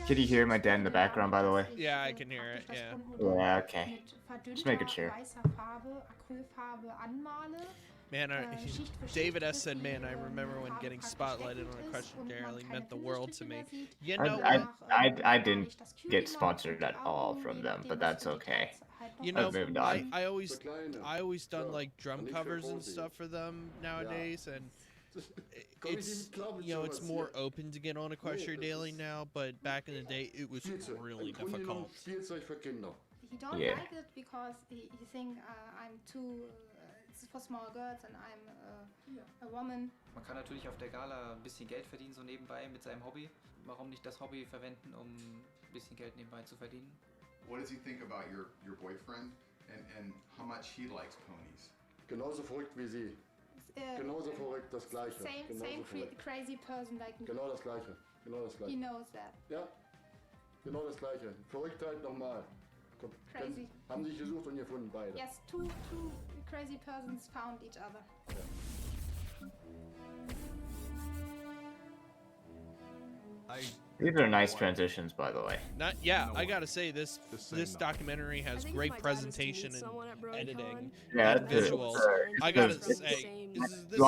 Can you hear my dad in the background, by the way? Yeah, I can hear it, yeah. Yeah, okay. Just making sure. Man, David S. said, man, I remember when getting spotlighted on a question daily meant the world to me. You know what? I didn't get sponsored at all from them, but that's okay. You know, I've moved on. I always done like drum covers and stuff for them nowadays, and it's, you know, it's more open to get on Equestria Daily now, but back in the day it was really difficult. He don't Yeah. like it because he think I'm too. It's for small girls and I'm a woman. Man kann natürlich auf der Gala ein bisschen Geld verdienen, so nebenbei mit seinem Hobby. Warum nicht das Hobby verwenden, um ein bisschen Geld nebenbei zu verdienen? What does he think about your boyfriend and how much he likes ponies? Genauso verrückt wie Sie. Genauso verrückt, das Gleiche. Same crazy person like me. Genau das Gleiche. Genau das Gleiche. He knows that. Ja, genau das Gleiche. Verrücktheit nochmal. Crazy. Haben sich gesucht und gefunden, beide. Yes, two crazy persons found each other. These are nice transitions, by the way. I gotta say this documentary has great presentation and editing Yeah, and visuals. I gotta say, this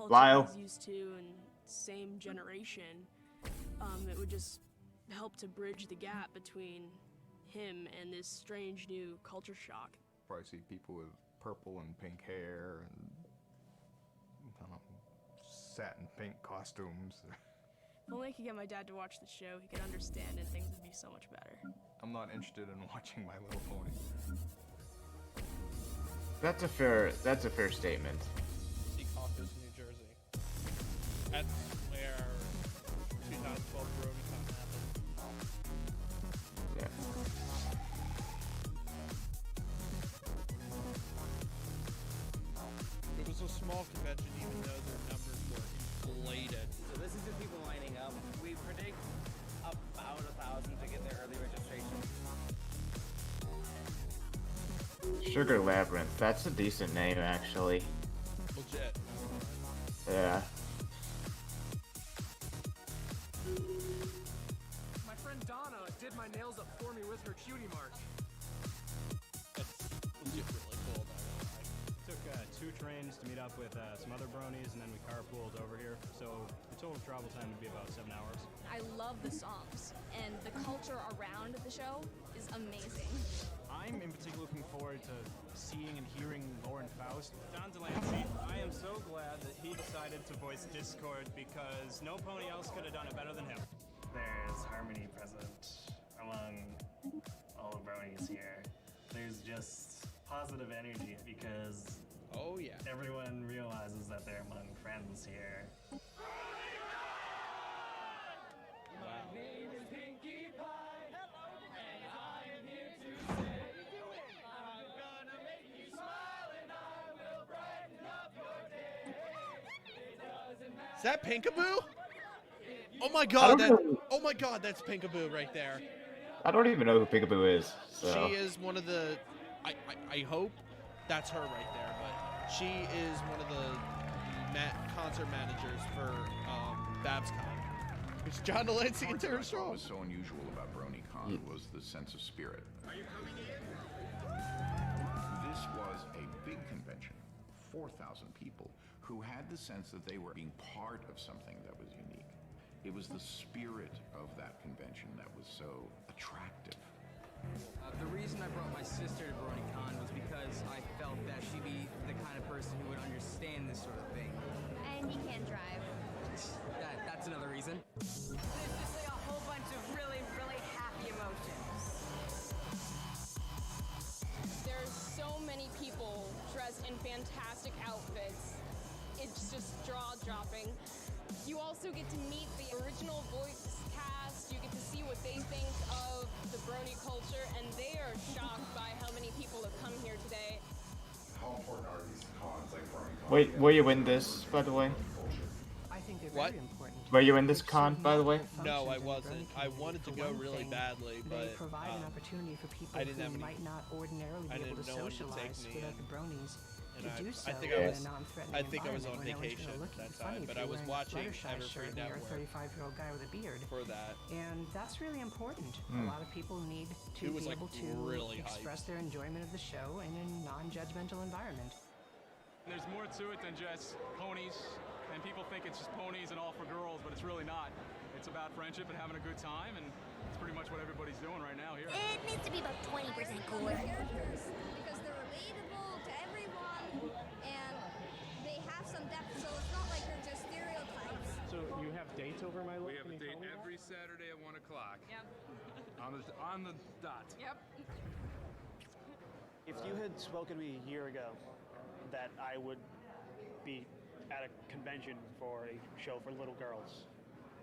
Lyle. Used to and same generation. It would just help to bridge the gap between him and this strange new culture shock. Probably see people with purple and pink hair and I don't know, satin pink costumes. If only I could get my dad to watch the show, he could understand and things would be so much better. I'm not interested in watching My Little Pony. That's a fair statement. Secaucus, New Jersey. That's where 2012 BronyCon happened. Yeah. It was a small convention, even though their numbers were inflated. So this is the people lining up. We predict about 1,000 to get their early registration. Sugar Labyrinth. That's a decent name, actually. Legit. Yeah. My friend Donna did my nails up for me with her cutie mark. That's legit really cool, though. Took 2 trains to meet up with some other bronies, and then we carpooled over here. So the total travel time would be about 7 hours. I love the songs, and the culture around the show is amazing. I'm in particular looking forward to seeing and hearing Lauren Faust. Don Delancey, I am so glad that he decided to voice Discord because no pony else could have done it better than him. There's harmony present among all the bronies here. There's just positive energy because everyone realizes that they're among friends here. My name is Pinkie Pie, and I am here to say, I'm gonna make you smile and I will brighten up your day. It doesn't matter. Is that Pinkaboo? Oh my god, that's Pinkaboo right there. I don't even know who Peekaboo is. So. She is one of the. I hope that's her right there, but she is one of the concert managers for BabsCon. It's John Delancey and Terrence Strong. What was so unusual about BronyCon was the sense of spirit. Are you coming in? This was a big convention, 4,000 people, who had the sense that they were being part of something that was unique. It was the spirit of that convention that was so attractive. The reason I brought my sister to BronyCon was because I felt that she'd be the kind of person who would understand this sort of thing. And he can drive. That's another reason. There's just like a whole bunch of really, really happy emotions. There's so many people dressed in fantastic outfits. It's just jaw-dropping. You also get to meet the original voice cast. You get to see what they think of the brony culture, and they are shocked by how many people have come here today. How important are these cons like BronyCon? Wait, were you in this, by the way? I think they're What? very important. Were you in this con, by the way? No, I wasn't. I wanted to go really badly, They but provide an opportunity for people I didn't have who any- might not ordinarily I be able didn't to know when to take socialize me without in. the bronies. and to do so I think in I a was non-threatening on environment where no one's vacation gonna look at that you funny time, if but you're I was wearing a watching Fluttershy Everfree shirt and you're a Network 35-year-old guy with a beard. for that. And that's really important. Hmm. A lot of people need to It was, be like, able to really express their enjoyment of the show in a non-judgmental environment. There's more to it than just ponies, and people think it's just ponies and all for girls, but it's really not. It's about friendship and having a good time, and it's pretty much what everybody's doing right now here. It needs to be about 20% cooler. Characters, because they're relatable to everyone, and they have some depth, so it's not like they're just stereotypes. So you have dates over my We have a date every Saturday at 1 o'clock. Yep. On the dot. Yep. If you had spoken to me a year ago that I would be at a convention for a show for little girls,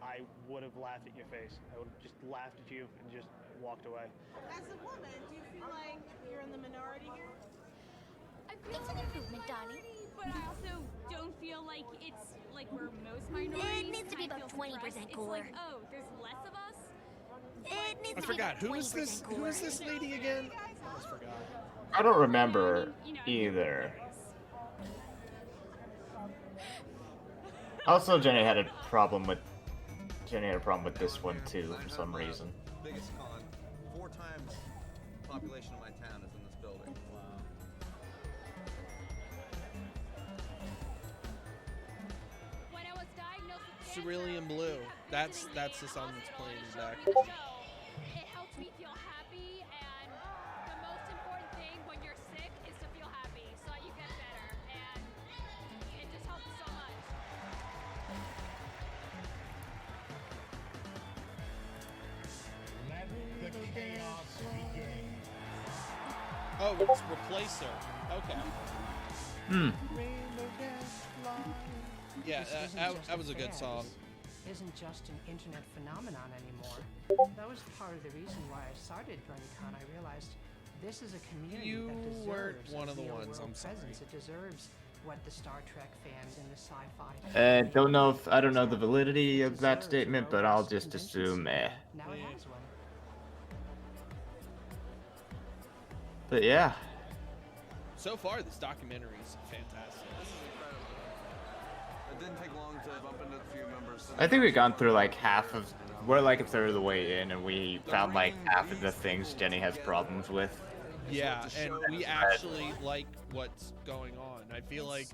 I would have laughed at your face. I would have just laughed at you and just walked away. As a woman, do you feel like you're in the minority here? I feel like an improvement, Donnie. But I also don't feel like it's like we're most minorities. It needs to be and I about feel 20% suppressed. cooler. It's like, oh, there's less of us. It needs I to be forgot. about Who is 20% this? Who cooler. is this lady again? I almost forgot. I don't remember either. Also, Jenny had a problem with this one too for some reason. Biggest con. 4 times the population of my town is in this building. Wow. When I was diagnosed with Cerulean Blue. That's the song that's playing in the back. it helped me feel happy, and the most important thing when you're sick is to feel happy so that you get better, and it just helps so much. Let the chaos begin. Oh, it's Replacer. Okay. Hmm. Yeah, This isn't that just was a good fad. song. This isn't just an internet phenomenon anymore. That was part of the reason why I started BronyCon. I realized this is a community You that deserves weren't one a of the real ones, world I'm sorry. presence. It deserves what the Star Trek fans and the sci-fi. I don't know the validity of that statement, but I'll just assume eh. Now it has one. But yeah. So far, this documentary is fantastic. It didn't take long to bump into a few members. I think we've gone through like we're like a third of the way in, and we found like half of the things Jenny has problems with. Yeah, and we actually like what's going on. I feel like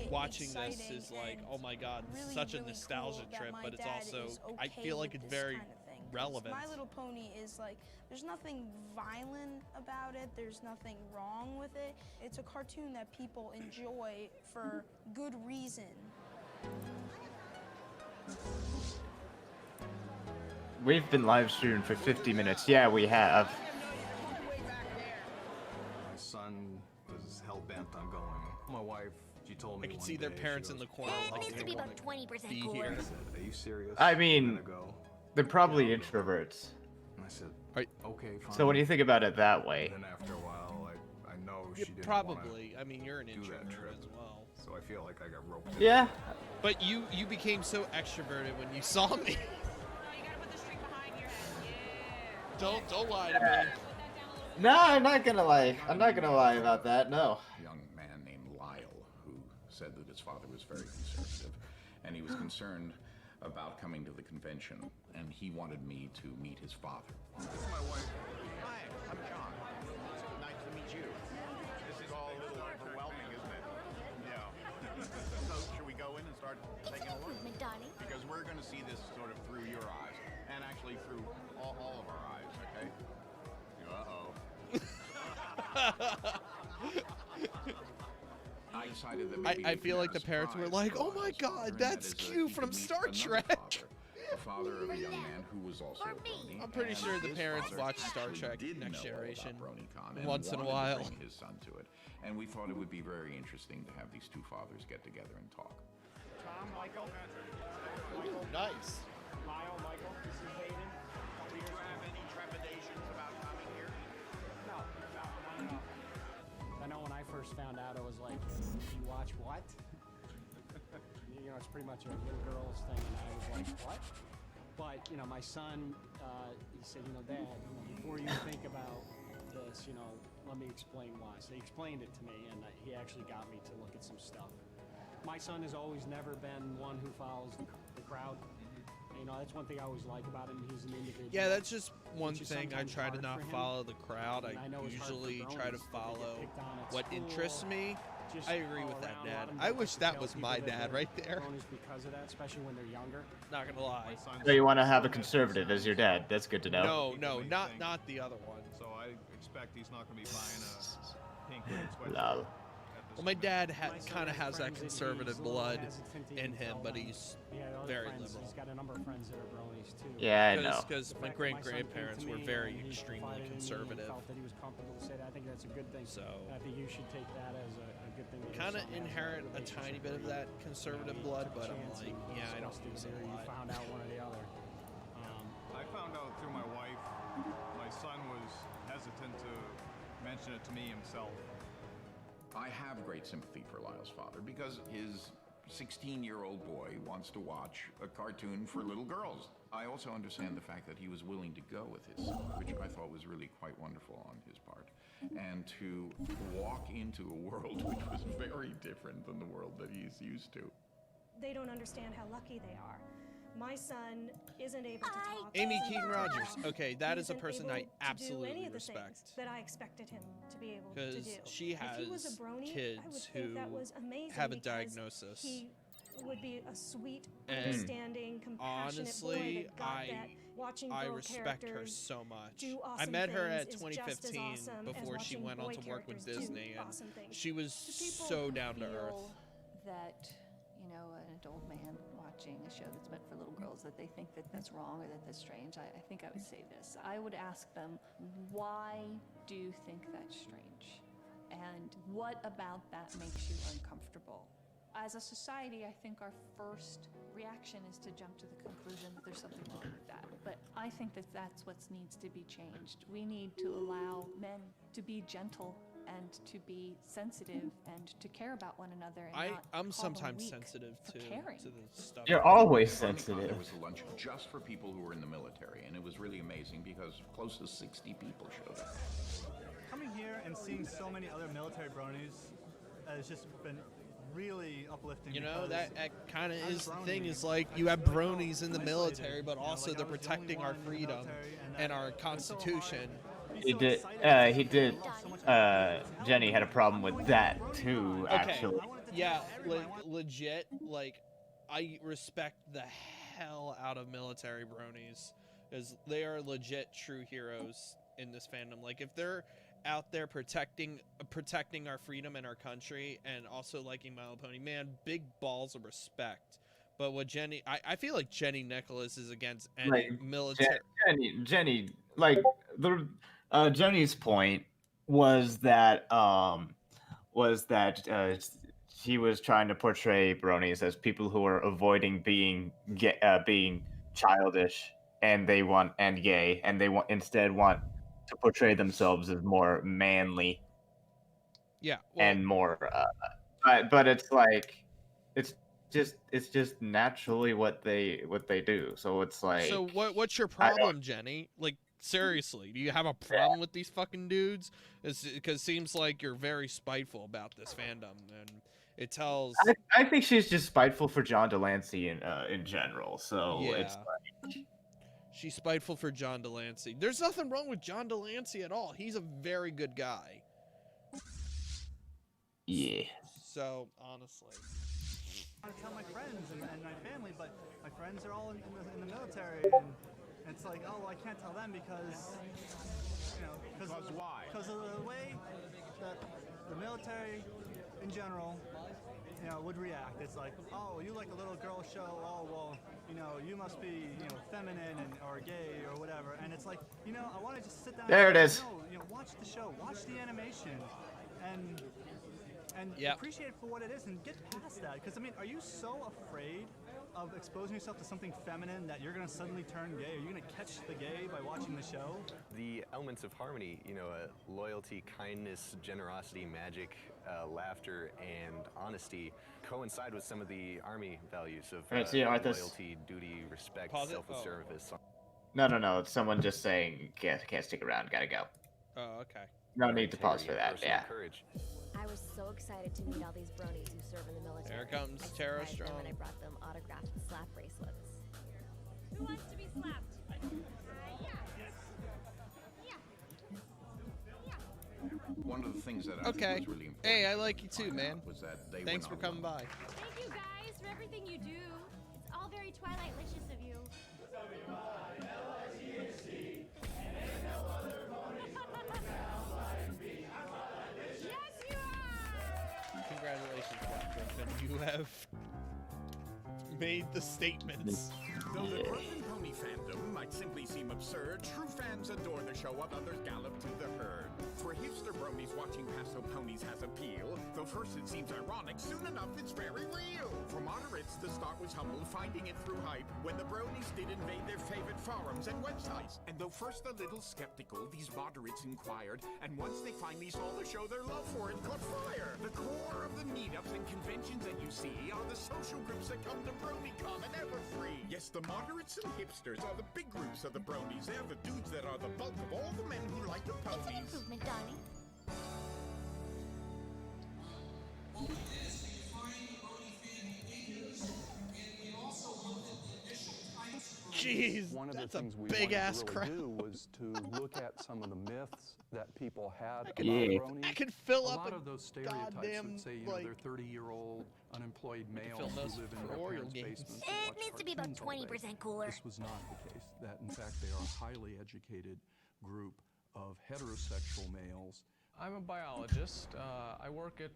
watching this is like, oh my god, this is such a nostalgia trip, but it's also, I feel like it's very relevant. My Little Pony is like, there's nothing violent about it, there's nothing wrong with it. It's a cartoon that people enjoy for good reason. We've been live streaming for 50 minutes. Yeah, we have. My son was hell-bent on going. My wife, she told me I can one see their day, she parents in goes, the corner. It Like, needs to they be about wanna 20% be cooler. here. I said, are you serious? I I'm mean, gonna go. they're probably introverts. And I said, okay, fine. So when you think about it that way, And then after a while, I know she didn't Probably. I mean, you're an do introvert that trip. as well. So I feel like I got roped in. yeah. But you became so extroverted when you saw me. Don't lie to me. No, I'm not gonna lie. I'm not gonna lie about that. No. A young man named Lyle who said that his father was very conservative, and he was concerned about coming to the convention, and he wanted me to meet his father. This is my wife. Hi, I'm John. Nice to meet you. This is all a little overwhelming, isn't it? Yeah. So, should we go in and start taking a look? Donnie. Because we're going to see this sort of through your eyes, and actually through all of our eyes, okay? Uh-oh. I decided that maybe I we feel could like the have a parents were surprise like, oh my cause, god, and that's that is Q he from could meet Star another Trek. father, the father of a young man who was also a brony. I'm pretty and sure the his parents father watch Star actually Trek did Next know all about Generation BronyCon and once in a wanted to while. bring his son to it, and we thought it would be very interesting to have these two fathers get together and talk. Tom, Michael. Nice. Lyle, Michael, this is Hayden. Do you have any trepidations about coming here? No, not at all. I know when I first found out, I was like, you watch what? You know, it's pretty much a little girl's thing, and I was like, what? But, you know, my son, he said, you know, Dad, you know, before you think about this, you know, let me explain why. So he explained it to me, and he actually got me to look at some stuff. My son has always never been one who follows the crowd. You know, that's one thing I always like about him. He's an individual. Yeah, that's just one which is thing. I sometimes try to hard not for him. follow the crowd. And I know it's hard for usually try to bronies that they get follow picked on at what school, interests me. just I agree all with that, around. A Dad. lot of them I don't wish get to that tell was people my that dad they're right there. bronies because of that, especially when they're younger. Not gonna lie. So you want to have a conservative as your dad? That's good to know. No, not the other one. So I expect he's not going to be buying a pink hooded sweatshirt. Lol. Well, my dad kind of has that conservative blood in him, but he's very liberal. He's got a number of friends that are bronies too. Yeah, I know. Because my great-grandparents were very extremely conservative. Felt that he was comfortable to say that. I think that's a good thing. So I think you should take that as a good thing. kind of inherit a tiny bit of that conservative blood, but I'm like, yeah, I don't use it a You lot. found out one or the other. I found out through my wife. My son was hesitant to mention it to me himself. I have great sympathy for Lyle's father because his 16-year-old boy wants to watch a cartoon for little girls. I also understand the fact that he was willing to go with his son, which I thought was really quite wonderful on his part, and to walk into a world which was very different than the world that he's used to. They don't understand how lucky they are. My son isn't able to talk. Amy Keaton Rogers. Okay, that is a He isn't person able I to do absolutely any of the respect. things that I expected him to be able to do. Because she If he was a has brony, I would kids think who that was amazing have a because diagnosis. He would be a sweet, And understanding, compassionate boy honestly, that got that watching I girl respect her characters so much. do I awesome met her at things is just as 2015 awesome as before she watching went on boy to work with characters do Disney, and awesome things. she was people so who down to feel earth. That, you know, an adult man watching a show that's meant for little girls, that they think that that's wrong or that that's strange, I think I would say this. I would ask them, why do you think that's strange? And what about that makes you uncomfortable? As a society, I think our first reaction is to jump to the conclusion that there's something wrong with that. But I think that that's what needs to be changed. We need to allow men to be gentle and to be sensitive and to care about one another. And I'm not call them sometimes weak sensitive for to caring. the stuff. You're always There sensitive. was a lunch just for people who were in the military, and it was really amazing because close to 60 people showed up. Coming here and seeing so many other military bronies has just been really uplifting. You know, because that kind of as is the brony, thing, is like you have bronies in the military, but also they're protecting our freedom and our constitution. He did. Jenny had a problem with that too. Actually, Yeah, legit. Like, I respect the hell out of military bronies, because they are legit true heroes in this fandom. Like, if they're out there protecting our freedom and our country, and also liking My Little Pony, man, big balls of respect. But what Jenny, I feel like Jenny Nicholas is against any like military. Jenny, like Jenny's point was that she was trying to portray bronies as people who are avoiding being childish and gay, and they instead want to portray themselves as more manly. Yeah, and more. But it's like it's just naturally what they do. So it's like. So what's your problem, Jenny? Like, seriously, do you have a problem with these fucking dudes? Because it seems like you're very spiteful about this fandom, and it tells. I think she's just spiteful for John Delancey in general. So Yeah. it's like. She's spiteful for John Delancey. There's nothing wrong with John Delancey at all. He's a very good guy. Yeah. So, honestly. I tell my friends and my family, but my friends are all in the military, and it's like, oh, well, I can't tell them because, you know, because why? Because of the way that the military, in general, you know, would react. It's like, oh, you like a little girl show? Oh, well, you know, you must be, you know, feminine or gay or whatever. And it's like, you know, I want to just sit down. There and it is. No, you know, watch the show, watch the animation, and Yep. appreciate it for what it is, and get past that. Because I mean, are you so afraid of exposing yourself to something feminine that you're gonna suddenly turn gay? Are you gonna catch the gay by watching the show? The elements of harmony, you know, loyalty, kindness, generosity, magic, laughter, and honesty coincide with some of the Army values of Alright, see you, Arthas. loyalty, duty, respect, Pause it? self-service. No. It's someone just saying can't stick around. Gotta go. Oh, okay. No or need to pause integrity for and that, personal yeah. courage. I was so excited to meet all these bronies who serve in the military. There comes I Tara surprised them Strong. and I brought them autographed slap bracelets. Who wants to be slapped? One of the things that I think Okay. was really important. Hey, I like you too, find man. out was that they Thanks went for on coming loan. by. Thank you guys for everything you do. It's all very Twilight-licious of you. Yes, you are! Congratulations, Black Griffin. You have made the statements. Though the Broken Pony fandom might simply seem absurd, true fans adore the show while others gallop to the herd. For hipster bronies, watching Paso ponies has appeal. Though first it seems ironic, soon enough it's very real. For moderates, the start was humble, finding it through hype, when the bronies did invade their favorite forums and websites. And though first a little skeptical, these moderates inquired, and once they finally saw the show, their love for it caught fire. The core of the meetups and conventions that you see are the social groups that come to BronyCon and Everfree. Yes, the moderates and hipsters are the big groups of the bronies. They're the dudes that are the bulk of all the men who like the ponies. It's an improvement, darling. Jeez, One of the that's a things we big wanted ass to really crowd. do was to look at some of the myths that people had about Yeah. bronies. I could fill a up lot a of those stereotypes goddamn, would say, like, they're 30-year-old unemployed males film those who live in for their Oriole parents' games. basements. It and watch needs to be about cartoons all day. 20% cooler. This was not the case. That, in fact, they are a highly educated group of heterosexual males. I'm a biologist. I work at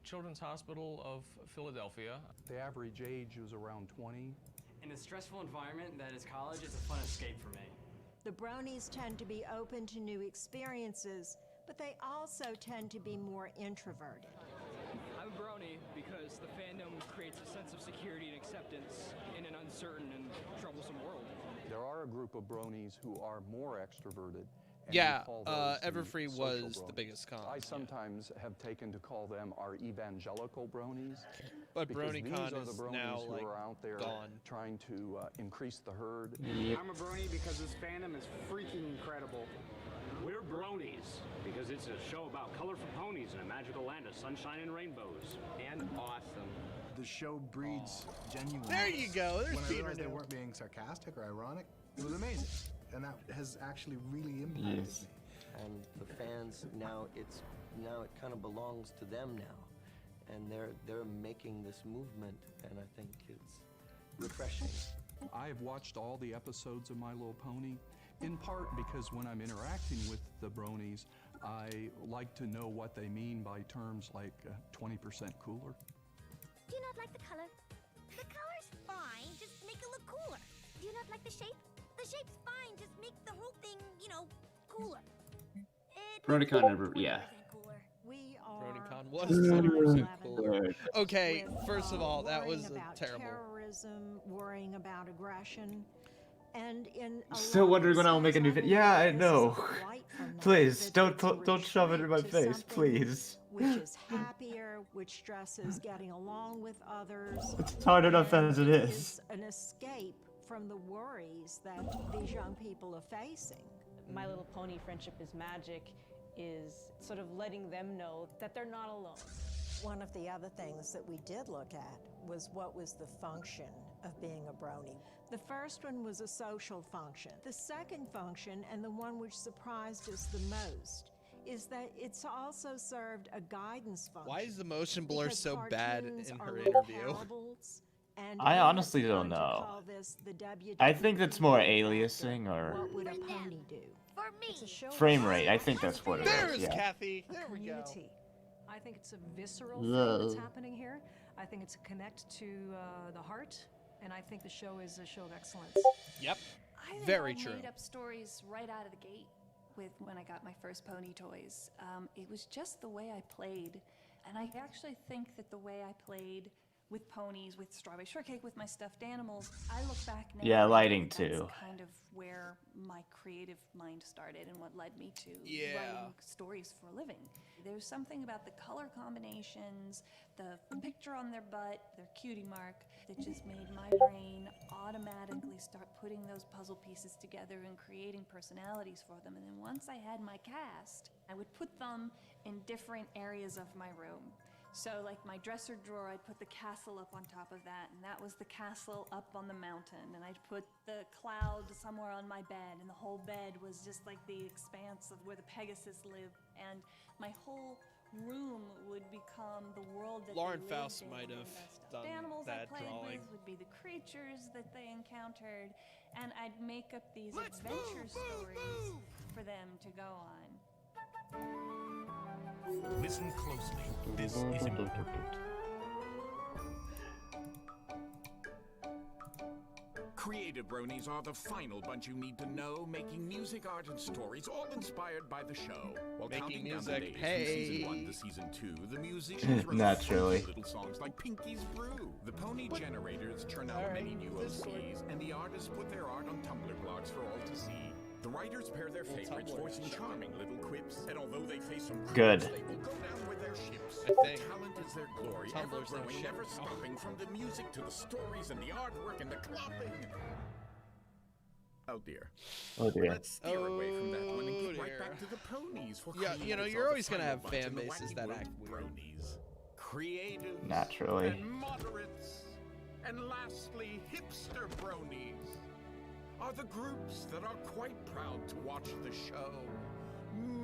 Children's Hospital of Philadelphia. The average age was around 20. In a stressful environment that is college, it's a fun escape for me. The bronies tend to be open to new experiences, but they also tend to be more introverted. I'm a brony because the fandom creates a sense of security and acceptance in an uncertain and troublesome world. There are a group of bronies who are more extroverted. And Yeah, we call those the Everfree social was the bronies. biggest con. I sometimes have taken to call them our evangelical bronies. But because BronyCon these are the is bronies now, who like, are out there gone. trying to increase the herd. I'm a brony because this fandom is freaking incredible. We're bronies because it's a show about colorful ponies in a magical land of sunshine and rainbows. And awesome. The show breeds genuine. There you go. There's when I Peter realized they now. weren't being sarcastic or ironic, it was amazing. And that has actually really impacted me. And the fans now it kind of belongs to them now, and they're making this movement, and I think it's refreshing. I've watched all the episodes of My Little Pony, in part because when I'm interacting with the bronies, I like to know what they mean by terms like 20% cooler. Do you not like the color? The color's fine, just make it look cooler. Do you not like the shape? The shape's fine, just make the whole thing, cooler. BronyCon never, yeah. We are BronyCon was 20% cooler. Okay, first of all, that was terrible. Terrorism, worrying about aggression, and in a Still lot wondering of when I'll make a new sense, video. Yeah, I this is know. a flight from that, Please, that don't it's a shove it in my retreat to face, something please. which is happier, which stresses getting along with others. It's hard enough and as it it is. an escape from the worries that these young people are facing. My Little Pony Friendship is Magic is sort of letting them know that they're not alone. One of the other things that we did look at was what was the function of being a brony. The first one was a social function. The second function, and the one which surprised us the most, is that it's also served a guidance function. Why is the motion blur because so bad cartoons in are her little interview? parables, and I we have honestly don't begun to know. call this the I think that's more WWP aliasing or What would a pony do? For me. It's a show frame rate. I think that's what it There's is. Yeah. Kathy. There we go. Community. I think it's a visceral Whoa. thing that's happening here. I think it's a connect to the heart, and I think the show is a show of excellence. Yep. I think Very I true. made up stories right out of the gate with when I got my first pony toys. It was just the way I played, and I actually think that the way I played with ponies, with Strawberry Shortcake, with my stuffed animals, I look back now. Yeah, and lighting think that's too. kind of where my creative mind started and what led me to Yeah. writing stories for a living. There's something about the color combinations, the picture on their butt, their cutie mark, that just made my brain automatically start putting those puzzle pieces together and creating personalities for them. And then once I had my cast, I would put them in different areas of my room. So like my dresser drawer, I'd put the castle up on top of that, and that was the castle up on the mountain. And I'd put the cloud somewhere on my bed, and the whole bed was just like the expanse of where the Pegasus lived. And my whole room would become the world that Lauren they lived Faust in. might And have the stuffed done animals that I played drawing. with would be the creatures that they encountered, and I'd make up these adventure stories for them to go on. Listen closely. This is important. Creative Bronies are the final bunch you need to know, making music, art, and stories, all inspired by the show. While Making counting down the music, days hey. from season 1 to season 2, the musicians wrote Naturally. funky little songs like Pinky's Brew. The Pony generators churn out many new OCs, and the artists put their art on Tumblr blogs for all to see. The writers pair their favorites, voicing charming little quips, and although they face some Good. critics, they will go down with their ships. I think Talent is their glory, ever Tumblr's their growing, ship. never stopping, from the music to the stories and the artwork and the clopping. Oh dear. Oh dear. Let's steer away from that one and get right dear. back to the ponies. For Yeah, you know, creatives you're are the always gonna final have bunch fan in the bases wacky that world act of weird. Bronies. Creatives. Naturally. And moderates. And lastly, hipster bronies are the groups that are quite proud to watch the show.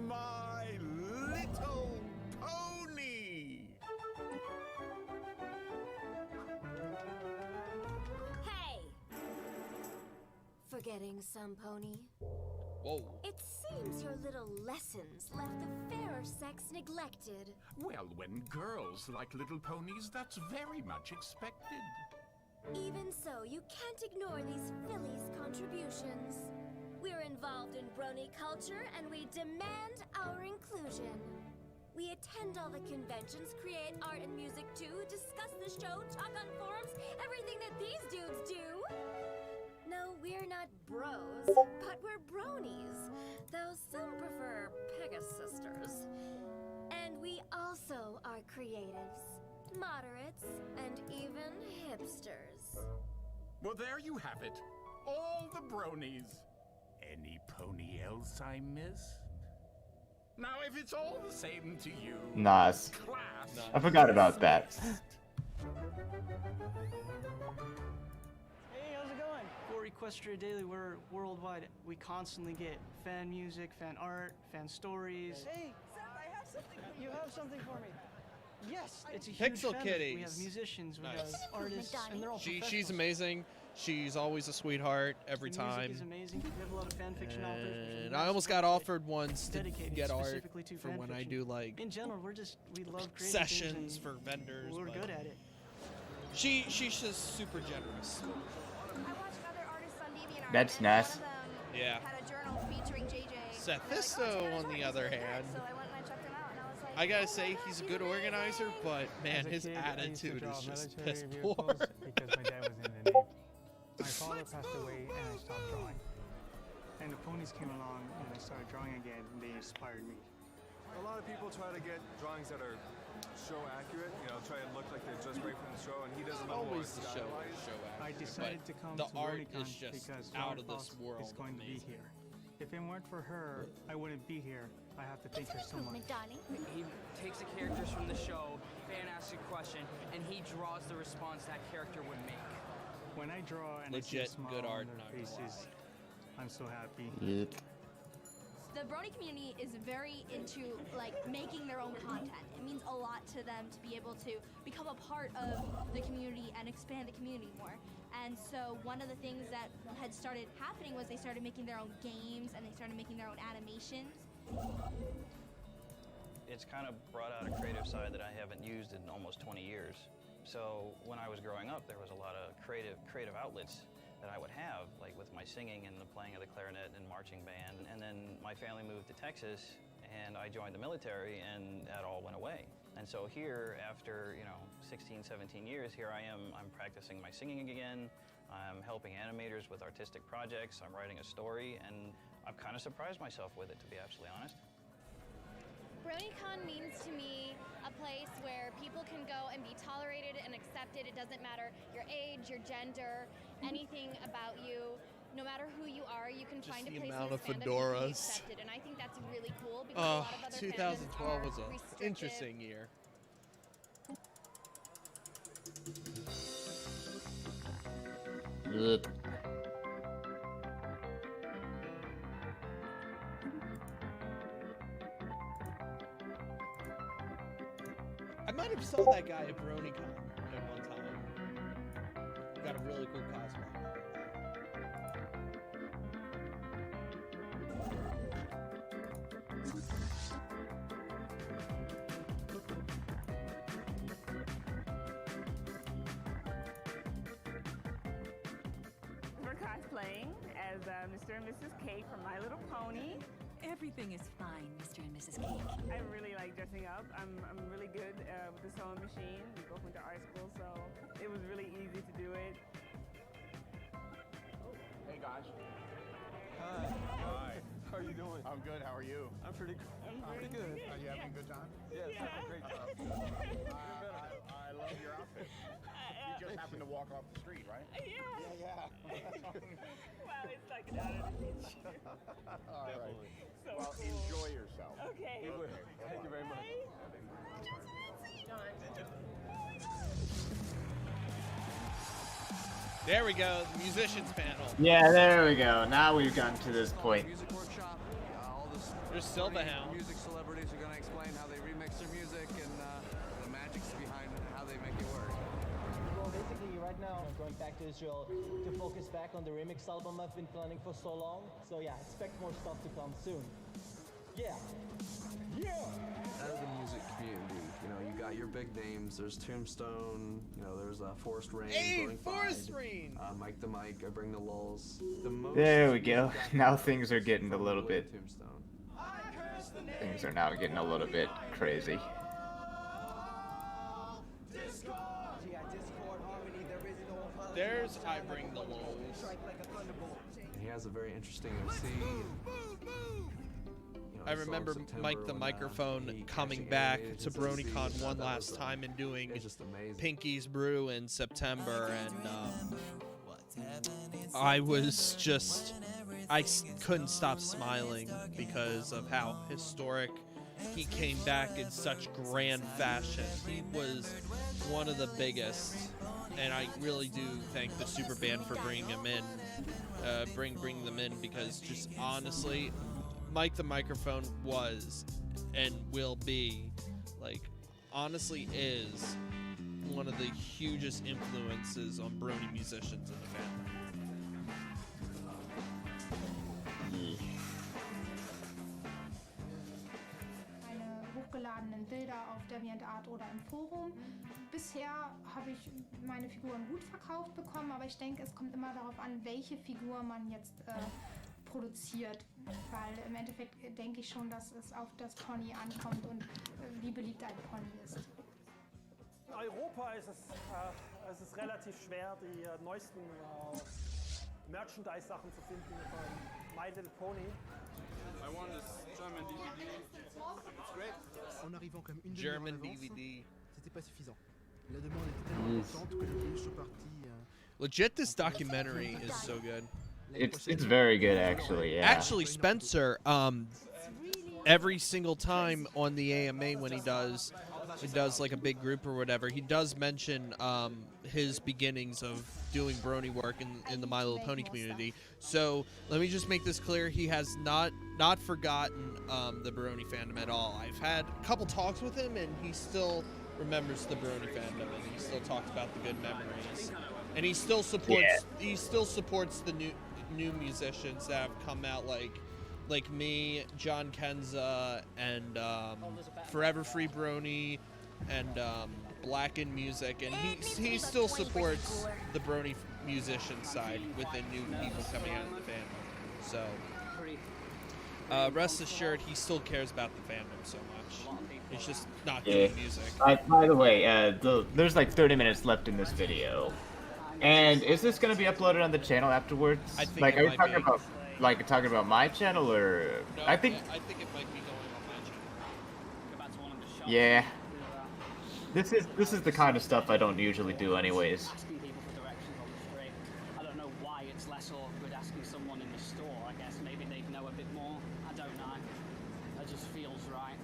My Little Pony! Hey! Forgetting some pony? Whoa. It seems your little lessons left the fairer sex neglected. Well, when girls like little ponies, that's very much expected. Even so, you can't ignore these fillies' contributions. We're involved in brony culture and we demand our inclusion. We attend all the conventions, create art and music too, discuss the show, talk on forums, everything that these dudes do. No, we're not bros, but we're bronies, though some prefer Pegasisters. And we also are creatives, moderates, and even hipsters. Well, there you have it. All the bronies. Any pony else I missed? Now, if it's all the same to you, Nas. class. I forgot about that. Hey, how's it going? For Equestria Daily, we're worldwide. We constantly get fan music, fan art, fan stories. Hey, Seth, I have something. You have something for me. Yes, it's a huge Pixel fan base. Kitties. We have musicians, we Nice. have artists, and they're all She's professionals. amazing. She's always a sweetheart every The music time. is amazing. We have a lot of fan fiction authors. which is And nice I almost got offered once to dedicated get art specifically to for fan when I fiction. do like In general, we love creating sessions things for vendors. and we're but good at it. She's just super generous. I watched other artists on DeviantArt. That's and nice. One of them Yeah. had a journal featuring JJ. Sethisto, on the other hand, So I went and I checked him out, and I was like, I gotta oh say my he's a gosh, good he's organizer, amazing. but man, As a his kid, I used to attitude draw is just military piss vehicles poor. because my dad was in the Navy. My father passed away and I stopped drawing. And the ponies came along and I started drawing again and they inspired me. A lot of people try to get drawings that are show accurate, try and look like they're just right from the show, and he does a little more Always the show stylized. I accurate, decided but to come the to art BronyCon is just because out Lauren of this Faust world is going to be amazing. here. If it weren't for her, I wouldn't be here. I have to thank her so much. He takes the characters from the show, fan asks a question, and he draws the response that character would make. When I draw and I see a Legit smile good art, on their not gonna faces, I'm so happy. Yep. The Brony community is very into making their own content. It means a lot to them to be able to become a part of the community and expand the community more. And so one of the things that had started happening was they started making their own games and they started making their own animations. It's kind of brought out a creative side that I haven't used in almost 20 years. So when I was growing up, there was a lot of creative outlets that I would have, like with my singing and the playing of the clarinet and marching band. And then my family moved to Texas and I joined the military and that all went away. And so here, after 16, 17 years, here I am, I'm practicing my singing again. I'm helping animators with artistic projects. I'm writing a story, and I've kind of surprised myself with it, to be absolutely honest. BronyCon means to me a place where people can go and be tolerated and accepted. It doesn't matter your age, your gender, anything about you. No matter who you are, you can find a the place amount in of this fandom and you can be fedoras. accepted. And I think that's really cool because a lot of other fandoms 2012 are was an restrictive. interesting year. Ugh. I might have saw that guy at BronyCon at one time. He got a really cool cosplay. We're cosplaying as Mr. and Mrs. Cake from My Little Pony. Everything is fine, Mr. and Mrs. Cake. I really like dressing up. I'm really good with the sewing machine. We both went to art school, so it was really easy to do it. Hey guys. Hi. Hi. How are you doing? I'm good. How are you? I'm pretty good. Pretty good. Are you having a good time? Yes, having a great time. I love your outfit. You just happened to walk off the street, right? Yeah. Well, it's like an out of the season. All right. Definitely. So Well, cool. enjoy yourself. Okay. We will. Thank you very much. There we go, the musicians panel. Yeah, there we go. Now we've gotten to this point. Music workshop. All the There's Silverhound. music celebrities are going to explain how they remix their music and the magics behind how they make it work. Well, basically, right now I'm going back to Israel to focus back on the remix album I've been planning for so long. So yeah, expect more stuff to come soon. Yeah. Out of the music community, you know, you got your big names. There's Tombstone. You know, there's Forest Rain. Hey, Burning Forest Tide, Rain! Mike the Mike. I bring the lulls. The most There we go. music Now I've things are getting a from little Will bit. Tombstone. Things are now getting a little bit crazy. There's I Bring the Lulls. And he has a very interesting MC. I remember Mike the Microphone coming back to BronyCon one last time and doing Pinky's Brew in September, and I was just, couldn't stop smiling because of how historic he came back in such grand fashion. He was one of the biggest, and I really do thank the Super Band for bringing him in, bring them in, because just honestly, Mike the Microphone was and will be, like, honestly is one of the hugest influences on Brony musicians in the family. Meine hochgeladenen Bilder auf DeviantArt oder im Forum. Bisher habe ich meine Figuren gut verkauft bekommen, aber ich denke, es kommt immer darauf an, welche Figur man jetzt produziert, weil im Endeffekt denke ich schon, dass es auf das Pony ankommt und wie beliebt ein Pony ist. In Europa ist es relativ schwer, die neuesten Merchandise-Sachen zu finden von My Little Pony. I want this German DVD. It's great. En arrivant comme une German demi-heure à l'avance, DVD. c'était pas suffisant. La demande était tellement importante que le show parti. Legit, this documentary is so good. It's very good, actually. Yeah. Actually, Spencer, every single time on the AMA when he does like a big group or whatever, he does mention his beginnings of doing Brony work in the My Little Pony community. So let me just make this clear: he has not forgotten the Brony fandom at all. I've had a couple talks with him, and he still remembers the Brony fandom, and he still talks about the good memories, and he still supports the new musicians that have come out, like me, John Kenza, and Forever Free Brony, and Blackened Music, and he still supports the Brony musician side with the new people coming out of the fandom. So rest assured, he still cares about the fandom so much. He's just not doing music. By the way, there's like 30 minutes left in this video. And is this going to be uploaded on the channel afterwards? I think like, it are you might talking be. about talking about my channel, or No, I think it might be going on my channel. yeah. This is the kind of stuff I don't usually do, anyways. why it's less awkward asking someone in the store. I guess maybe they'd know a bit more. I don't know. It just feels right.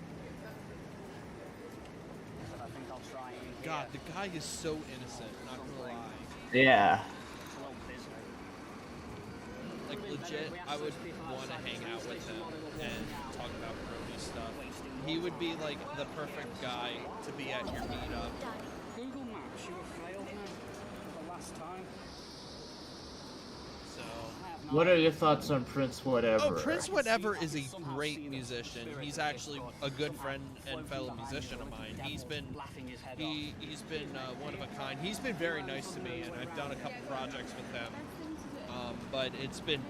So I think I'll try it in here. God, the guy is so innocent, not gonna lie. Yeah. Like, legit, I would want to hang out with him and talk about Brody stuff. He would be, like, the perfect guy to be at your meetup. Google Maps, you were failed, man. The last time. So... What are your thoughts on Prince Whatever? Oh, Prince Whatever is a great musician. He's actually a good friend and fellow musician of mine. He's been one of a kind. He's been very nice to me, and I've done a couple projects with him. But it's been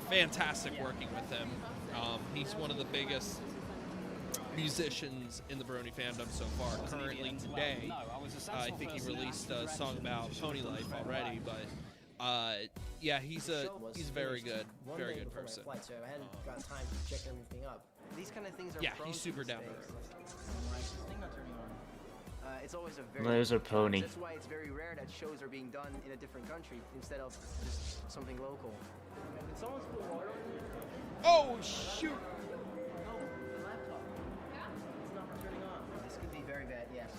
fantastic working with him. He's one of the biggest musicians in the Brony fandom so far. Currently today, I think he released a song about pony life already, but yeah, he's a very good person. Flight, so I hadn't got time to check everything up. These kind of things are he's super down to earth. It's always a very Laser pony. That's why it's very rare that shows are being done in a different country instead of just something local. Did someone spill water on you? Oh shoot! No, the laptop. Yeah? It's not turning on. This could be very bad, yes.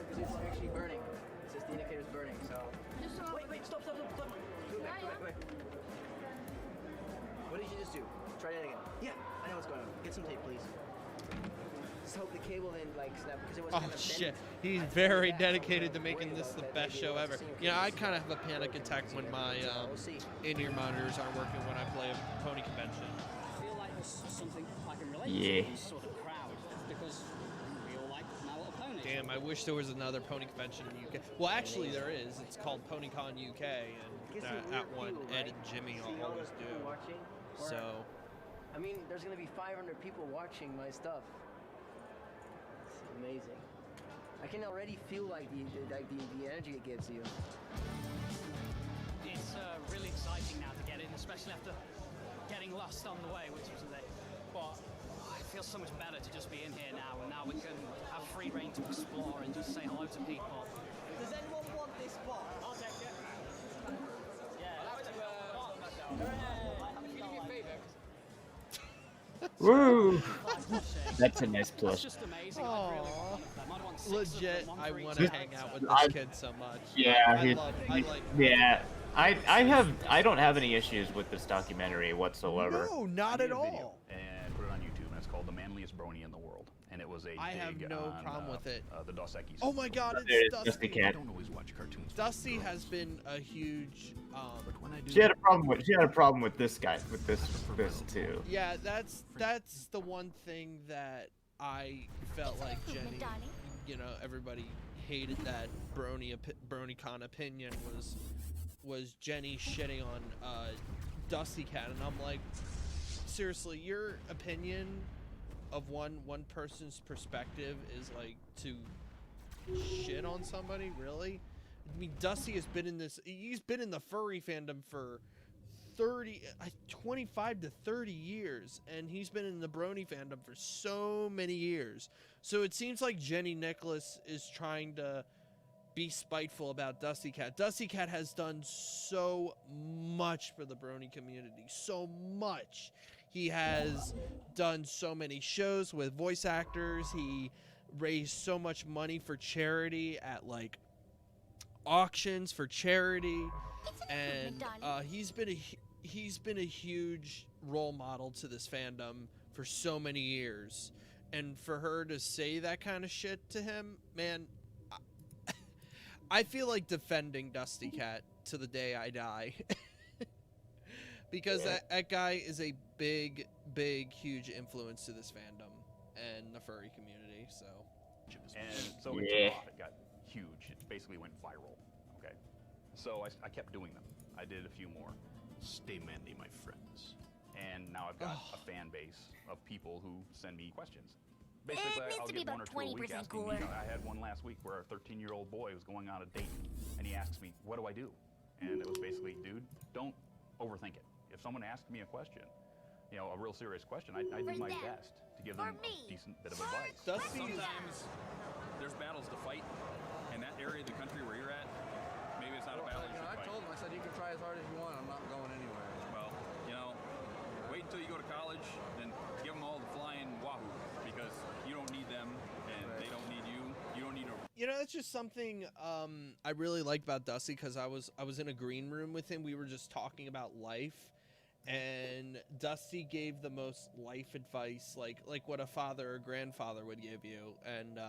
Because it's actually burning. It says the indicator's burning, so. Wait, stop. Do it back. What did you just do? Try that again. Yeah, I know what's going on. Get some tape, please. Just hope the cable didn't like snap because it was kind of shit. He's very dedicated to making this the best show ever. You know, I kind of have a panic attack when my in-ear monitors aren't working when I play a pony convention. I feel like there's something I can relate to this sort of crowd because we all like My Little Pony. Damn, I wish there was another pony convention in UK. Well, actually there is. It's called PonyCon UK, and that one Ed and Jimmy always do. So, I mean, there's gonna be 500 people watching my stuff. It's amazing. I can already feel like the energy it gives you. It's really exciting now to get in, especially after getting lost on the way, which was a bit. But it feels so much better to just be in here now, and now we can have free reign to explore and just say hello to people. Does anyone want this spot? I'll take it. Yeah, I'll have to. If you do me a favor. Woo! That's a nice plush. Legit, I want to hang out with this kid so much. Yeah, I don't have any issues with this documentary whatsoever. No, not at all. And put it on YouTube, and it's called The Manliest Brony in the World. And it was a I have no problem with it. The Dos Equis. Oh my god, it's Dusty. I don't always watch cartoons. Dusty has been a huge. She had a problem with this guy, with this too. Yeah, that's the one thing that I felt like Jenny. You know, everybody hated that BronyCon opinion was Jenny shitting on Dusty Cat, and I'm like, seriously, your opinion of one person's perspective is like to shit on somebody, really? I mean, Dusty has been in this. He's been in the furry fandom for 25 to 30 years, and he's been in the Brony fandom for so many years. So it seems like Jenny Nicholas is trying to be spiteful about Dusty Cat. Dusty Cat has done so much for the Brony community, so much. He has done so many shows with voice actors. He raised so much money for charity at like auctions for charity, and he's been a huge role model to this fandom for so many years. And for her to say that kind of shit to him, man, I feel like defending Dusty Cat to the day I die. Because that guy is a big, huge influence to this fandom and the furry community, so. And so it took off. It got huge. It basically went viral. Okay. So I kept doing them. I did a few more. Stay manly, my friends. And now I've got a fan base of people who send me questions. Basically, I'll get one or two a week asking me. I had one last week where a 13-year-old boy was going on a date, and he asks me, what do I do? And it was basically, dude, don't overthink it. If someone asks me a question, you know, a real serious question, I do my best to give them a decent bit of advice. Sometimes there's battles to fight, and that area of the country where you're at, maybe it's not a I told him, I said, you can try as hard as you want. I'm not going anywhere. Well, wait until you go to college, then give them all the flying wahoo, because you don't need them, and they don't need you. You don't need a... That's just something I really like about Dusty, because I was in a green room with him. We were just talking about life, and Dusty gave the most life advice, like what a father or grandfather would give you. And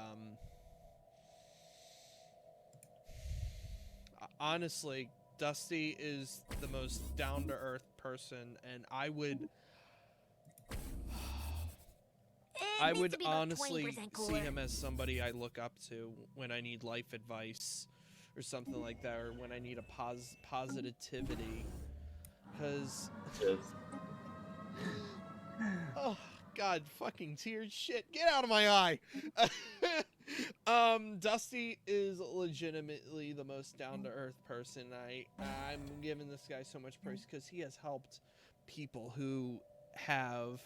honestly, Dusty is the most down-to-earth person, and I would honestly see him as somebody I look up to when I need life advice or something like that, or when I need a positivity. Because oh god, fucking tears, shit, get out of my eye. Dusty is legitimately the most down-to-earth person. I'm giving this guy so much praise because he has helped people who have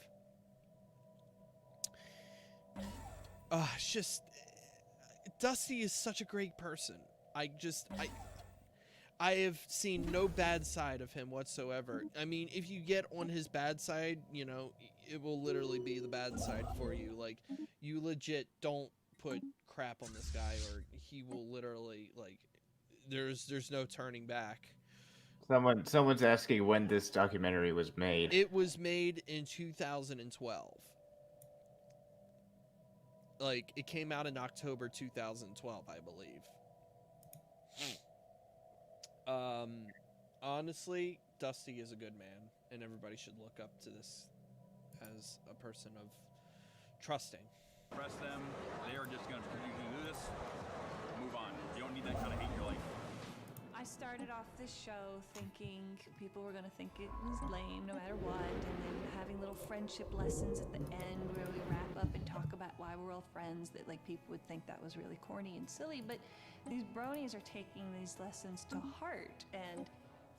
Dusty is such a great person. I have seen no bad side of him whatsoever. I mean, if you get on his bad side, it will literally be the bad side for you. Like, you legit don't put crap on this guy, or he will literally, like, there's no turning back. Someone's asking when this documentary was made. It was made in 2012. Like, it came out in October 2012, I believe. Honestly, Dusty is a good man, and everybody should look up to this as a person of trusting. Press them. They are just going to do this, move on. You don't need that kind of hate in your life. I started off this show thinking people were going to think it was lame no matter what, and then having little friendship lessons at the end where we wrap up and talk about why we're all friends, that like people would think that was really corny and silly, but these bronies are taking these lessons to heart and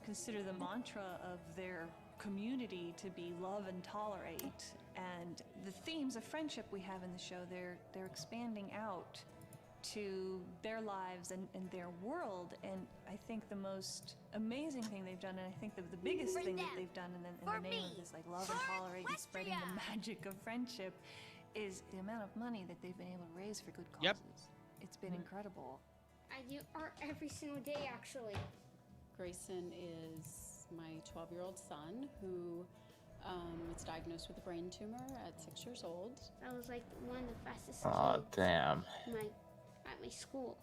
consider the mantra of their community to be love and tolerate. And the themes of friendship we have in the show, they're expanding out to their lives and their world. And I think the most amazing thing they've done, and I think the biggest thing that they've done in the name of this, like love and tolerate and spreading the magic of friendship, is the amount of money that they've been able to raise for good causes. Yep. It's been incredible. I do art every single day, actually. Grayson is my 12-year-old son who was diagnosed with a brain tumor at 6 years old. I was like one of the fastest Oh, damn. At my school.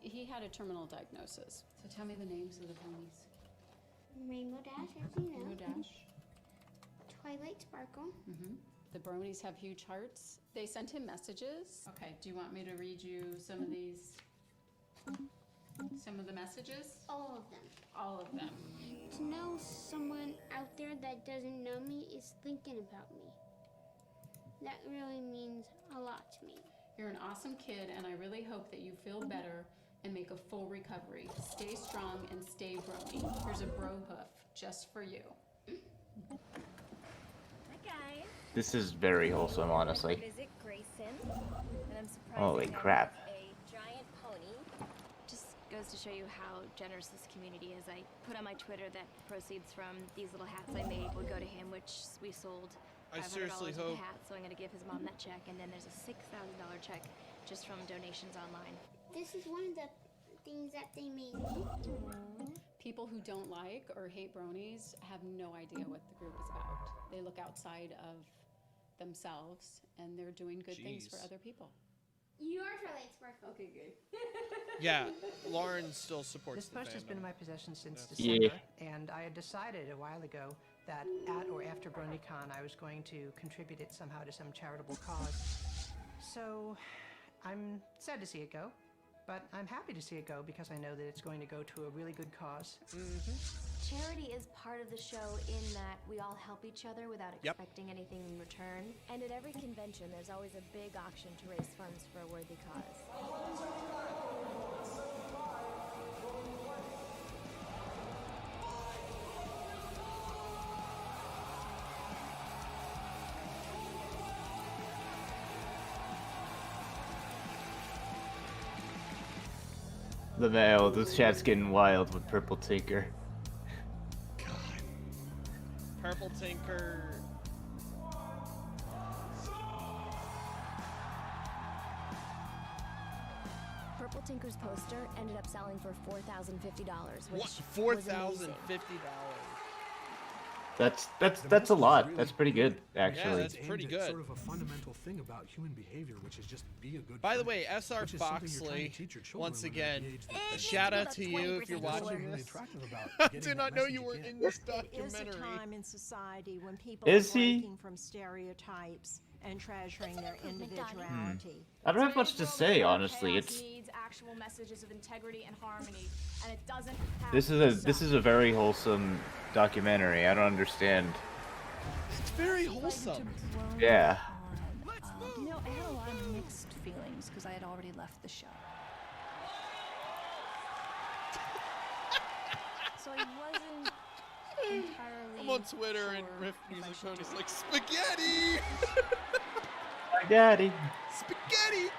He had a terminal diagnosis. So tell me the names of the ponies. Rainbow Dash, as you know. Rainbow Dash. Twilight Sparkle. Mm-hmm. The bronies have huge hearts. They sent him messages. Okay, do you want me to read you some of these? Some of the messages? All of them. All of them. To know someone out there that doesn't know me is thinking about me. That really means a lot to me. You're an awesome kid, and I really hope that you feel better and make a full recovery. Stay strong and stay brony. Here's a bro hoof just for you. Hi, guys. This is very wholesome, honestly. Visit Grayson, and I'm surprised Holy that crap. a giant pony. Just goes to show you how generous this community is. I put on my Twitter that proceeds from these little hats I made would go to him, which we sold I $500 seriously worth of hope. hats, so I'm going to give his mom that check, and then there's a $6,000 check just from donations online. This is one of the things that they made me. People who don't like or hate bronies have no idea what the group is about. They look outside of themselves, and they're doing good things for other people. You are Twilight Sparkle. Okay, good. Yeah, Lauren still supports This post has been in my possession since Yeah. December, and I had decided a while ago that at or after BronyCon I was going to contribute it somehow to some charitable cause. So I'm sad to see it go, but I'm happy to see it go because I know that it's going to go to a really good cause. Charity is part of the show in that we all help each other without expecting anything in return. And at every convention, there's always a big auction to raise funds for a worthy cause. The mail. This chat's getting wild with Purple Tinker. Purple Tinker. Purple Tinker's poster ended up selling for $4,050, which What? was amazing. $4,050. That's a lot. That's pretty good, actually. Yeah, that's pretty good. Sort of a fundamental thing about human behavior, which is just be a good. By the friend, way, SR which is something you're trying Foxley, to teach your children once when they're at again, the age that they shout out to should. you if you're What's watching really this. attractive about I getting did that not know message you were again. in this It is a documentary. time in society when people Is are he? breaking from stereotypes and treasuring their individuality. I don't have much to say, honestly. It's needs actual messages of integrity and harmony, and it doesn't have this is a very wholesome documentary. I don't understand. It's very wholesome. Yeah. You know, I had a lot of mixed feelings because I had already left the show. So I wasn't entirely. I'm on Twitter and Riff Music Tony's like, spaghetti! Spaghetti. Spaghetti!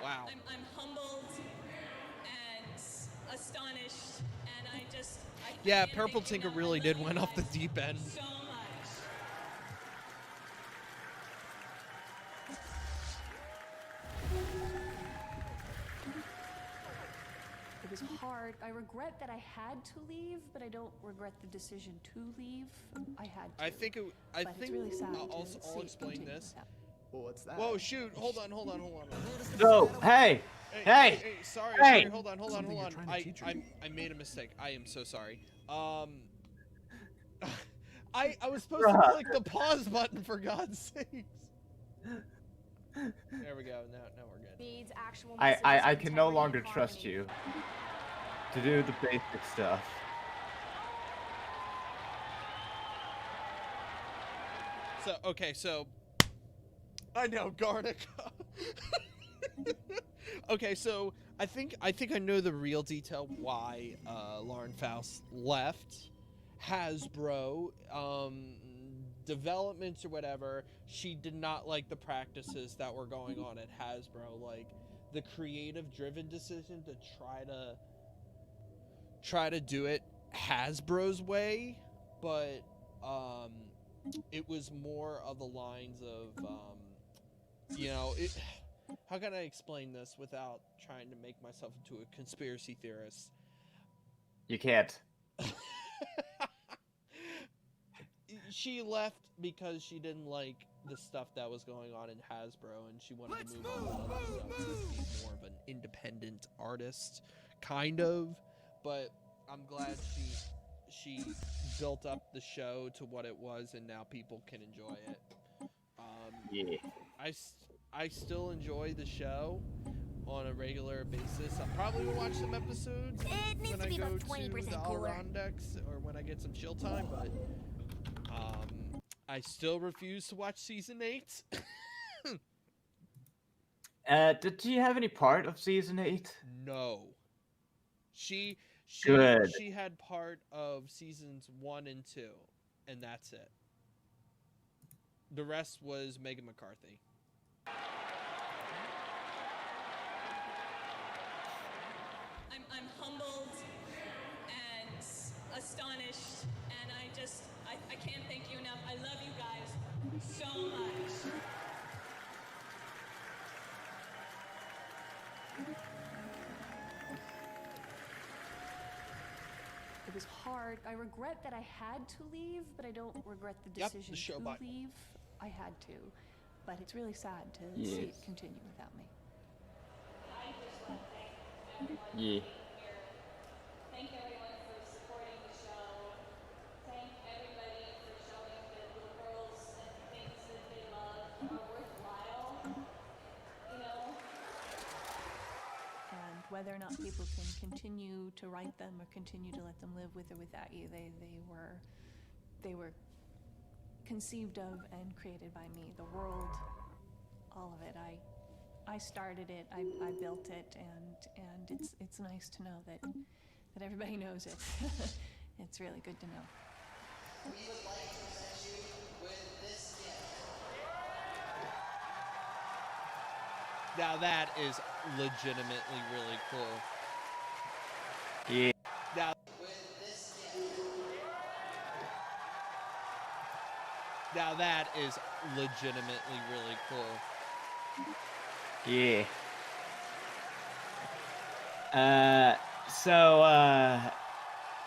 Wow. I'm humbled and astonished, and I just. Yeah, Purple Tinker really did went off the deep end. So much. It was hard. I regret that I had to leave, but I don't regret the decision to leave. I had to. I think But it's really sad I'll to see I'll it explain continue this. without- Well, what's that? Whoa, shoot! Hold on. So, hey, hey, sorry, hey. hold on. I made a mistake. I am so sorry. I was supposed to Bruh. click the pause button for God's sakes. There we go. Now we're good. needs actual I can no longer trust you to do the basic stuff. So okay, so I know Garnica. Okay, so I think I know the real detail why Lauren Faust left Hasbro. Developments or whatever, she did not like the practices that were going on at Hasbro, like the creative driven decision to try to do it Hasbro's way, but it was more of the lines of how can I explain this without trying to make myself into a conspiracy theorist? You can't. She left because she didn't like the stuff that was going on in Hasbro, and she wanted to move on to other stuff to be more of an independent artist, kind of. But I'm glad she built up the show to what it was, and now people can enjoy it. Yeah. I still enjoy the show on a regular basis. I'll probably watch some episodes when I go to the Adirondacks or when I get some chill time, but I still refuse to watch season 8. Did you have any part of season 8? No. She Good. She had part of seasons 1 and 2, and that's it. The rest was Megan McCarthy. I'm humbled and astonished, and I can't thank you enough. I love you guys so much. It was hard. I regret that I had to leave, but I don't regret the Yep, decision the show to button. leave. I had to, but it's really sad to see it Yes. continue without me. Yeah. Thank everyone for supporting the show. Thank everybody for showing that little girls and things that they love are worthwhile. You know? And whether or not people can continue to write them or continue to let them live with or without you, they were conceived of and created by me. The world, all of it. I started it. I built it, and it's nice to know that everybody knows it. It's really good to know. We would like to Now that is legitimately really cool. Yeah. Now, now that is legitimately really cool. Yeah.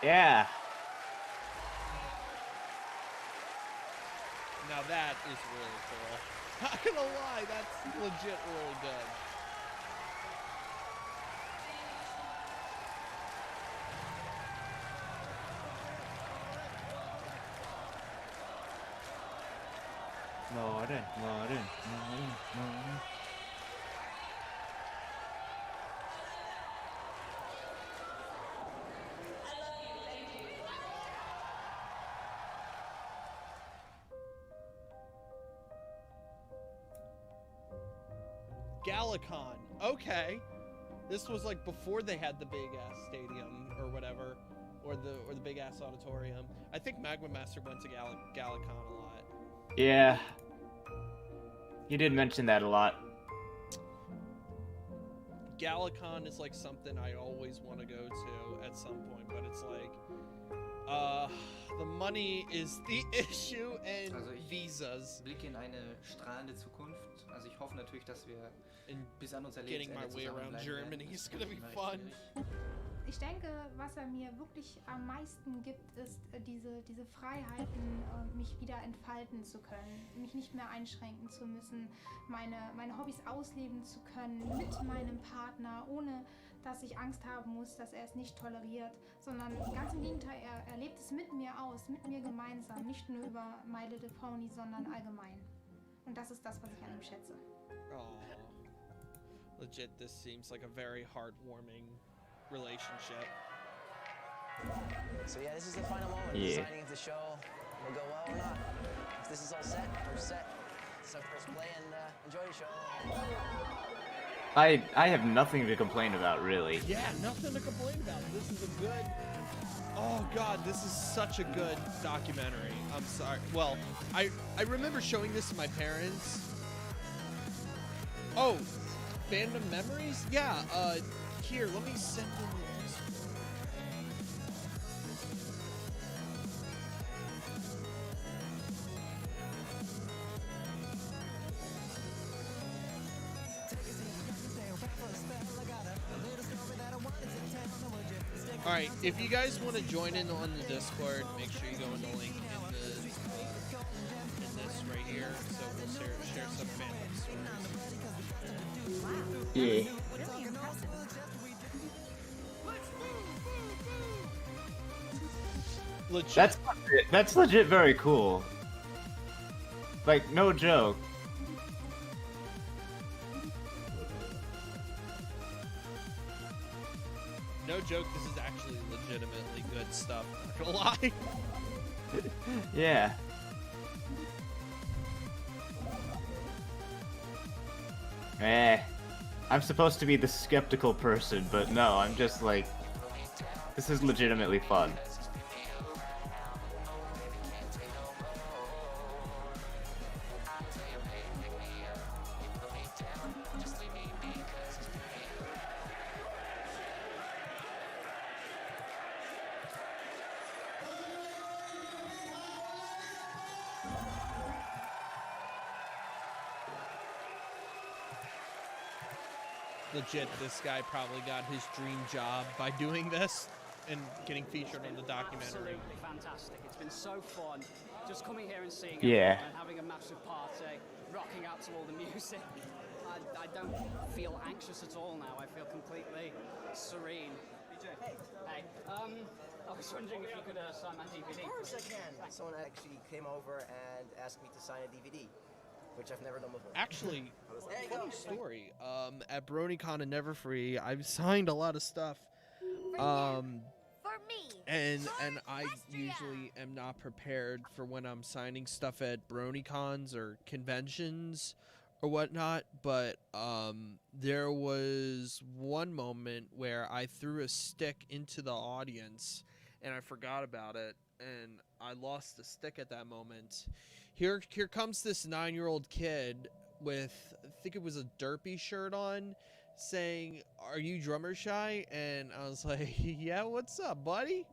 Yeah. Now that is really cool. Not gonna lie, that's legit really good. Morden. Galacon. Okay. This was like before they had the big ass stadium or whatever, or the big ass auditorium. I think Magma Master went to Galacon a lot. Yeah. You did mention that a lot. Galacon is like something I always want to go to at some point, but it's like, the money is the issue and visas. Blicke in eine strahlende Zukunft. Also ich hoffe natürlich, dass wir bis an unser Getting my way around Germany is gonna be fun. Ich denke, was er mir wirklich am meisten gibt, ist diese Freiheiten, mich wieder entfalten zu können, mich nicht mehr einschränken zu müssen, meine Hobbys ausleben zu können mit meinem Partner, ohne dass ich Angst haben muss, dass er es nicht toleriert, sondern ganz im Gegenteil, er lebt es mit mir aus, mit mir gemeinsam, nicht nur über My Little Pony, sondern allgemein. Und das ist das, was ich an ihm schätze. Oh, legit, this seems like a very heartwarming relationship. So yeah, this is the final moment. Yeah. Deciding if the show will go well or not. If this is all set, we're set. So press play and enjoy the show. I have nothing to complain about, really. Yeah, nothing to complain about. This is a good... Oh god, this is such a good documentary. I'm sorry. Well, I remember showing this to my parents. Oh, Fandom Memories? Yeah, here, let me send in the Alright, if you guys want to join in on the Discord, make sure you go in the link in this right here, so we'll share some fandom stories. Yeah. Legit. That's legit very cool. Like, no joke. No joke, this is actually legitimately good stuff, not gonna lie. Yeah. I'm supposed to be the skeptical person, but no, I'm just like, this is legitimately fun. Legit, this guy probably got his dream job by doing this and getting featured on the documentary. Absolutely fantastic. It's been so fun just coming here and seeing Yeah. everyone and having a massive party, rocking out to all the music. I don't feel anxious at all now. I feel completely serene. Hey. Hey. I was wondering if you could sign my DVD. Of course I can. Someone actually came over and asked me to sign a DVD, which I've never done before. Actually, There you go. funny story. At BronyCon and Never Free, I've signed a lot of stuff. For me. And I usually am not prepared for when I'm signing stuff at BronyCons or conventions or whatnot, but there was one moment where I threw a stick into the audience and I forgot about it, and I lost the stick at that moment. Here comes this 9-year-old kid with, I think it was a derpy shirt on, saying, "Are you drummer shy?" And I was like, "Yeah, what's up, buddy?"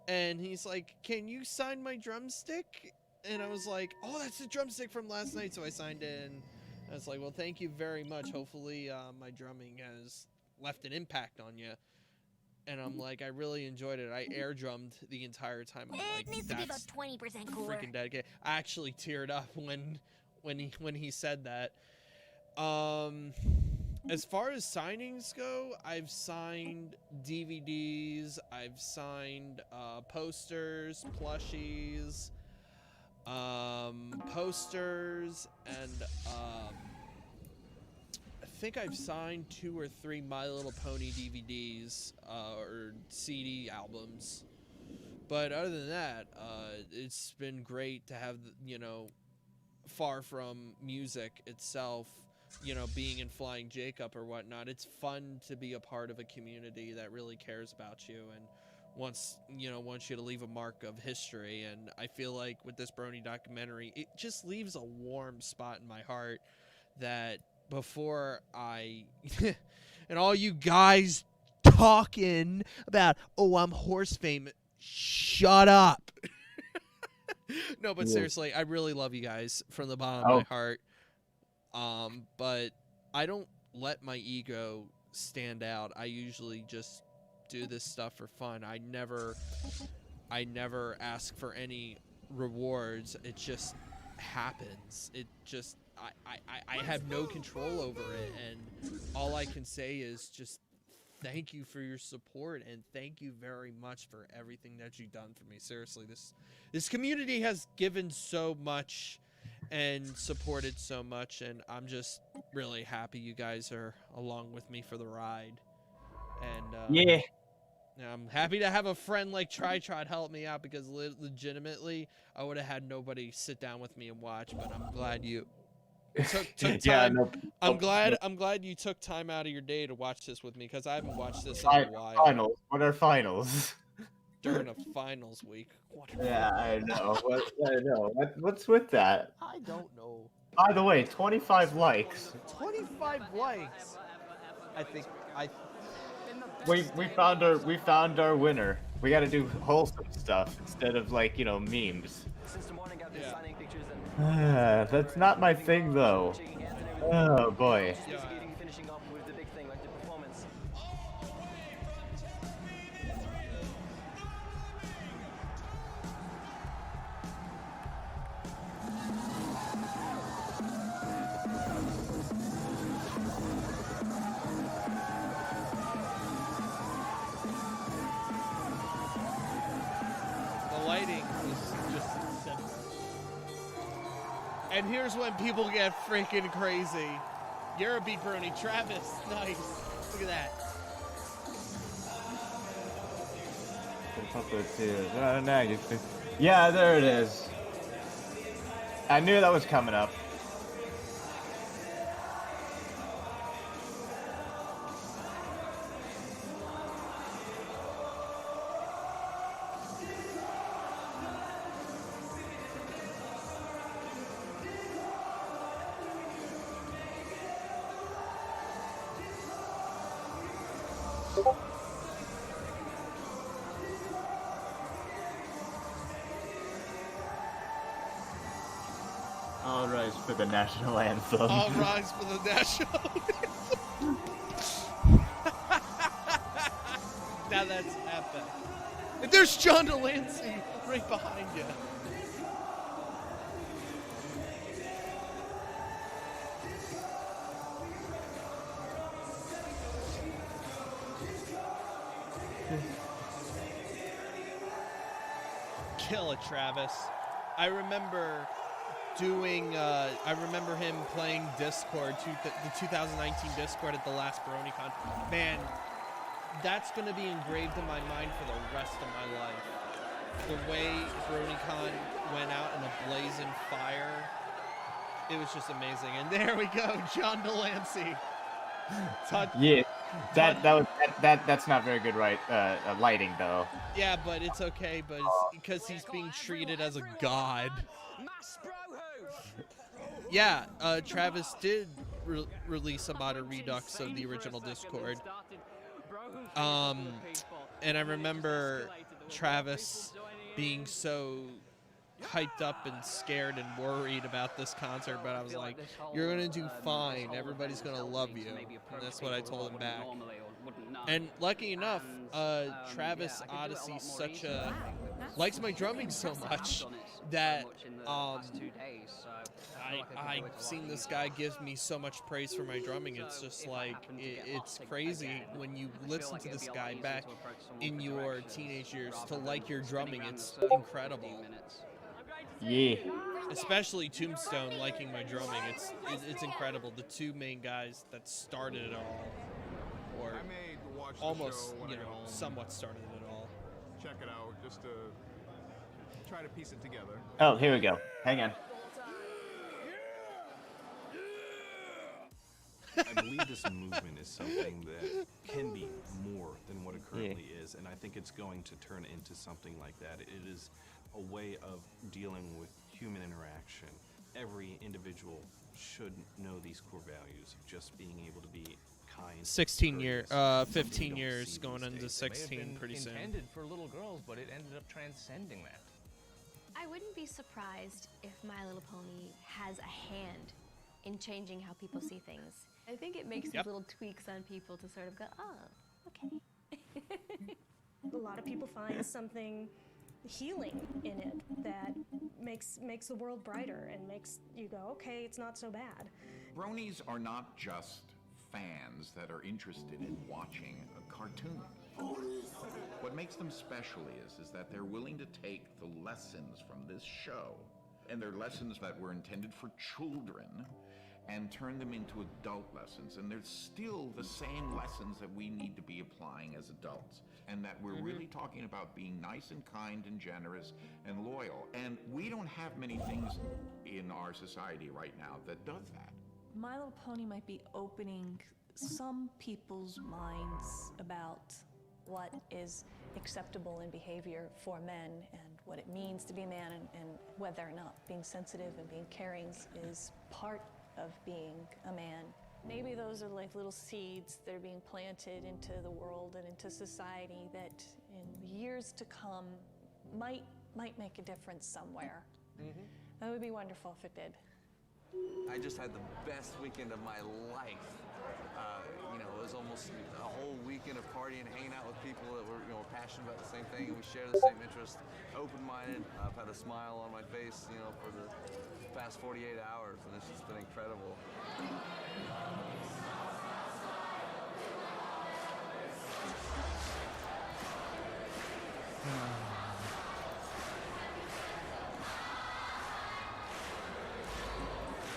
And he's like, "Can you sign my drumstick?" And I was like, "Oh, that's the drumstick from last night." So I signed it, and I was like, "Well, thank you very much. Hopefully my drumming has left an impact on you." And I'm like, I really enjoyed it. I air drummed the entire time. I'm like, It needs to be about that's 20% cooler. freaking dedicated. I actually teared up when he said that. As far as signings go, I've signed DVDs, I've signed posters, plushies, posters, and I think I've signed 2 or 3 My Little Pony DVDs or CD albums. But other than that, it's been great to have, far from music itself, being in Flying Jacob or whatnot. It's fun to be a part of a community that really cares about you and wants you to leave a mark of history. And I feel like with this Brony documentary, it just leaves a warm spot in my heart that before I and all you guys talking about, oh, I'm horse famous, shut up. No, but seriously, I really love you guys from the bottom of my heart. But I don't let my ego stand out. I usually just do this stuff for fun. I never ask for any rewards. It just happens. It just I have no control over it, and all I can say is just thank you for your support, and thank you very much for everything that you've done for me. Seriously, this community has given so much and supported so much, and I'm just really happy you guys are along with me for the ride. And yeah, I'm happy to have a friend like Try-Trot help me out, because legitimately I would have had nobody sit down with me and watch, but I'm glad you took time. Yeah, I'm glad you took time out of your day to watch this with me, because I haven't watched this in a while. Finals. What are finals? During a finals week. Yeah, I know. What's with that? I don't know. By the way, 25 likes. 25 likes. We found our winner. We got to do wholesome stuff instead of memes. That's not my thing though. Oh boy. And here's when people get freaking crazy. You're a beat Brony. Travis, nice. Look at that. Yeah, there it is. I knew that was coming up. All rise for the national anthem. All rise for the national anthem. Now that's epic. And there's John Delancey right behind you. Kill it, Travis. I remember him playing Discord, the 2019 Discord at the last BronyCon. Man, that's going to be engraved in my mind for the rest of my life. The way BronyCon went out in a blazing fire, it was just amazing. And there we go, John Delancey. Yeah. That's not very good lighting though. Yeah, but it's okay, but it's because he's being treated as a god. Yeah, Travis did release a modern redux of the original Discord. And I remember Travis being so hyped up and scared and worried about this concert, but I was like, you're gonna do fine, everybody's gonna love you, and that's what I told him back. And lucky enough, Travis Odyssey likes my drumming so much that I've seen this guy give me so much praise for my drumming. It's just like it's crazy when you listen to this guy back in your teenage years to like your drumming. It's incredible. Yeah. Especially Tombstone liking my drumming. It's incredible. The two main guys that started it all, or almost, somewhat started it all. Check it out, just to try to piece it together. Oh, here we go. Hang on. I believe this movement is something that can be more than what it currently is, and I think it's going to turn into something like that. It is a way of dealing with human interaction. Every individual should know these core values of just being able to be kind. 15 years going into 16 pretty soon. Intended for little girls, but it ended up transcending that. I wouldn't be surprised if My Little Pony has a hand in changing how people see things. I think it makes these little tweaks on people to sort of go, oh, okay. A lot of people find something healing in it that makes the world brighter and makes you go, okay, it's not so bad. Bronies are not just fans that are interested in watching a cartoon. What makes them special is that they're willing to take the lessons from this show, and they're lessons that were intended for children, and turn them into adult lessons. And they're still the same lessons that we need to be applying as adults. And that we're really talking about being nice and kind and generous and loyal. And we don't have many things in our society right now that does that. My Little Pony might be opening some people's minds about what is acceptable in behavior for men and what it means to be a man, and whether or not being sensitive and being caring is part of being a man. Maybe those are like little seeds that are being planted into the world and into society that in years to come might make a difference somewhere. That would be wonderful if it did. I just had the best weekend of my life. It was almost a whole weekend of partying, hanging out with people that were, passionate about the same thing, and we share the same interest, open-minded. I've had a smile on my face, for the past 48 hours, and it's just been incredible.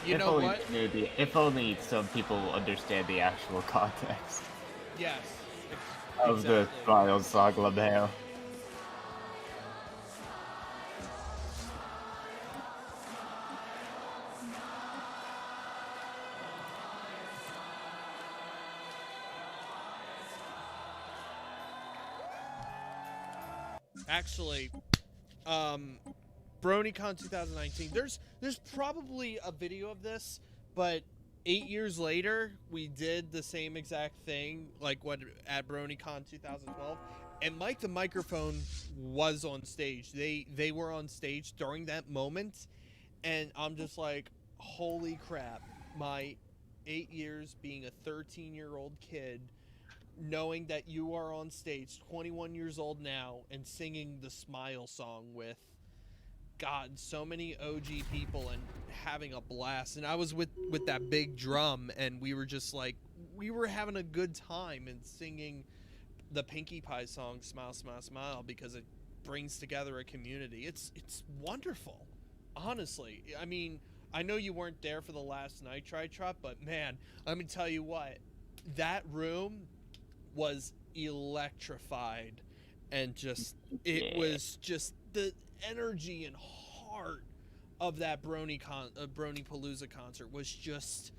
You know what? If only some people understand the actual context. Yes. Of the Trials Saga Label. Actually, BronyCon 2019. There's probably a video of this, but 8 years later, we did the same exact thing, like what at BronyCon 2012, and Mike the Microphone was on stage. They were on stage during that moment, and I'm just like, holy crap! My 8 years being a 13-year-old kid, knowing that you are on stage, 21 years old now, and singing the Smile song with, God, so many OG people and having a blast. And I was with that big drum, and we were just like, we were having a good time and singing the Pinkie Pie song, Smile, Smile, Smile, because it brings together a community. It's wonderful, honestly. I mean, I know you weren't there for the last night, Tri-Trot, but man, let me tell you what, that room was electrified, and just, it was just the energy and heart of that Bronypalooza concert was just,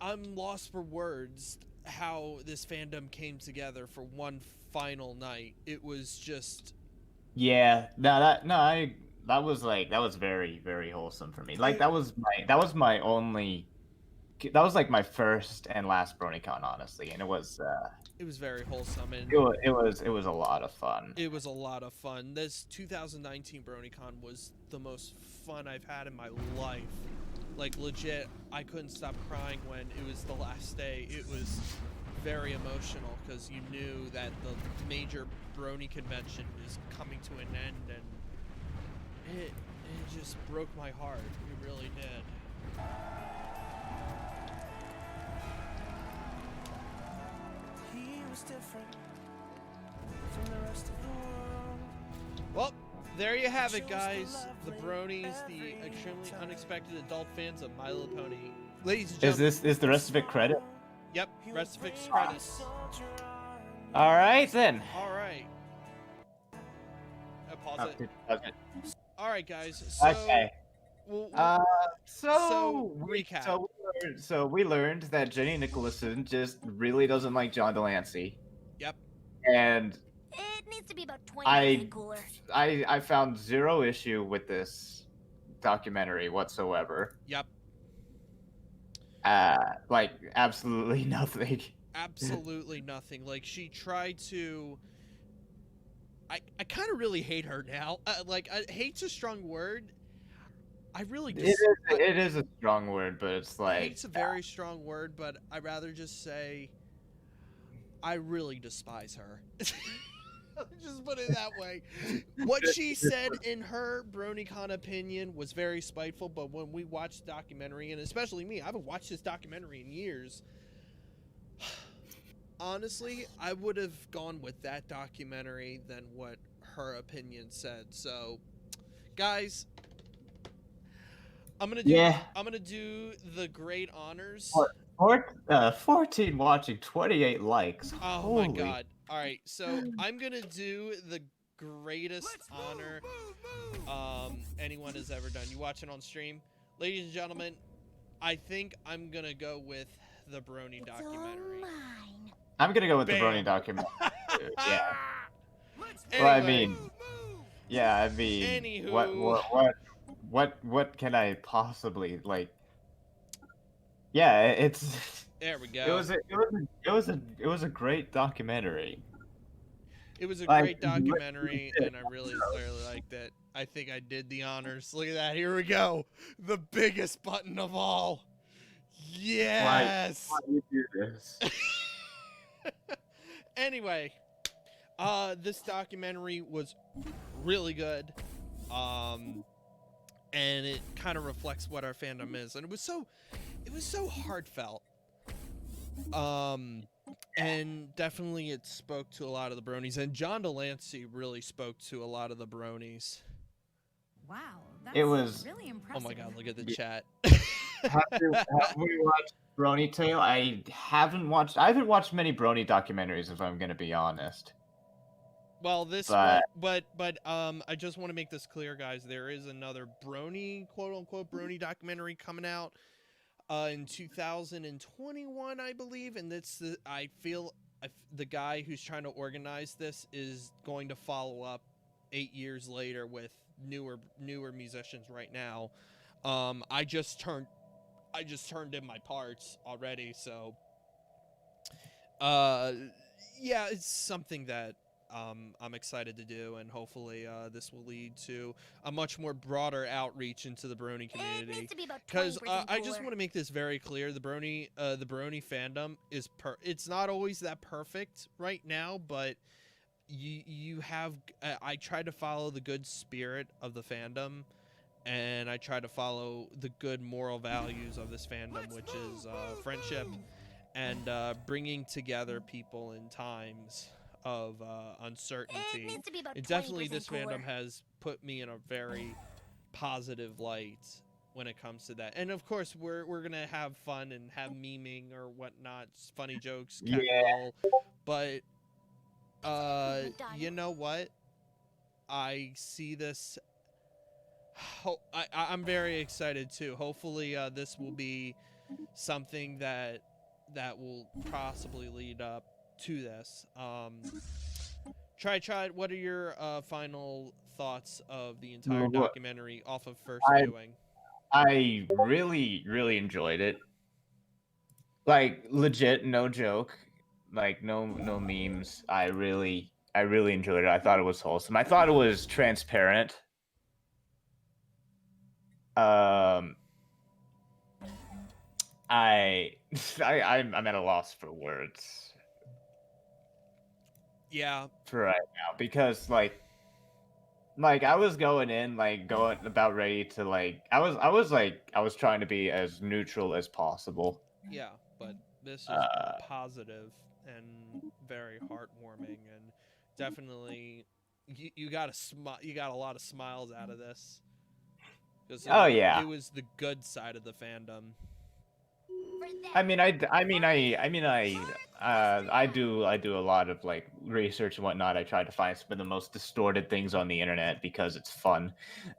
I'm lost for words how this fandom came together for one final night. It was just Yeah, that was very, very wholesome for me. Like that was my only, that was like my first and last BronyCon, honestly, and it was very wholesome, and it was a lot of fun. it was a lot of fun. This 2019 BronyCon was the most fun I've had in my life. Like legit, I couldn't stop crying when it was the last day. It was very emotional because you knew that the major Brony convention is coming to an end, and it just broke my heart. It really did. He was different from the rest of the world. Well, there you have it, guys. The Bronies, the extremely unexpected adult fans of My Little Pony. Ladies and gentlemen. Is the rest of it credit? Yep, rest of it's credits. All right then. All right. Pause it. Pause it. All right, guys. So, Okay. So recap. So we learned that Jenny Nicholson just really doesn't like John Delancey. Yep. And It needs to be about 20% cooler. I found zero issue with this documentary whatsoever. Yep. Like absolutely nothing. Absolutely nothing. Like she tried to. I kind of really hate her now. Like hate's a strong word. I really just. It is a strong word, but it's like. Hate's a very strong word, but I'd rather just say. I really despise her. Just put it that way. What she said in her BronyCon opinion was very spiteful, but when we watched the documentary, and especially me, I haven't watched this documentary in years. Honestly, I would have gone with that documentary than what her opinion said. So, guys, I'm gonna do the great honors. 14 watching, 28 likes. Oh Holy. my god. Alright, so I'm gonna do the greatest honor anyone has ever done. You watching on stream? Ladies and gentlemen, I think I'm gonna go with the Brony documentary. I'm gonna go with the Brony documentary. Yeah. Well, I mean, yeah, I mean, Anywho. what can I possibly like? Yeah, it's. There we go. It was a great documentary. It was a great documentary, and I really liked it. I think I did the honors. Look at that. Here we go. The biggest button of all. Yes. Why do you do this? Anyway, this documentary was really good. And it kind of reflects what our fandom is, and it was so heartfelt. And definitely it spoke to a lot of the Bronies, and John Delancey really spoke to a lot of the Bronies. Wow, that's It was really impressive. Oh my god, look at the chat. Have we watched Brony Tale? I haven't watched many Brony documentaries, if I'm gonna be honest. Well, but I just want to make this clear, guys. There is another Brony, quote unquote Brony documentary coming out in 2021, I believe, and I feel the guy who's trying to organize this is going to follow up 8 years later with newer musicians right now. I just turned in my parts already, so yeah, it's something that I'm excited to do, and hopefully this will lead to a much more broader outreach into the Brony community. Because I just want to make this very clear: the Brony fandom is it's not always that perfect right now, but you have. I try to follow the good spirit of the fandom, and I try to follow the good moral values of this fandom, which is friendship and bringing together people in times of uncertainty. And definitely this fandom has put me in a very positive light when it comes to that. And of course we're gonna have fun and have memeing or whatnot, funny jokes, cackle. But you know what? I see this. I'm very excited too. Hopefully this will be something that will possibly lead up to this. Try. What are your final thoughts of the entire documentary off of first viewing? I really enjoyed it. Like legit, no joke. Like no memes. I really enjoyed it. I thought it was wholesome. I thought it was transparent. I'm at a loss for words. Yeah. For right now, because like I was going in going about ready to I was trying to be as neutral as possible. Yeah, but this is positive and very heartwarming, and definitely you got a lot of smiles out of this. Oh yeah. It was the good side of the fandom. I do a lot of research and whatnot. I try to find some of the most distorted things on the internet because it's fun.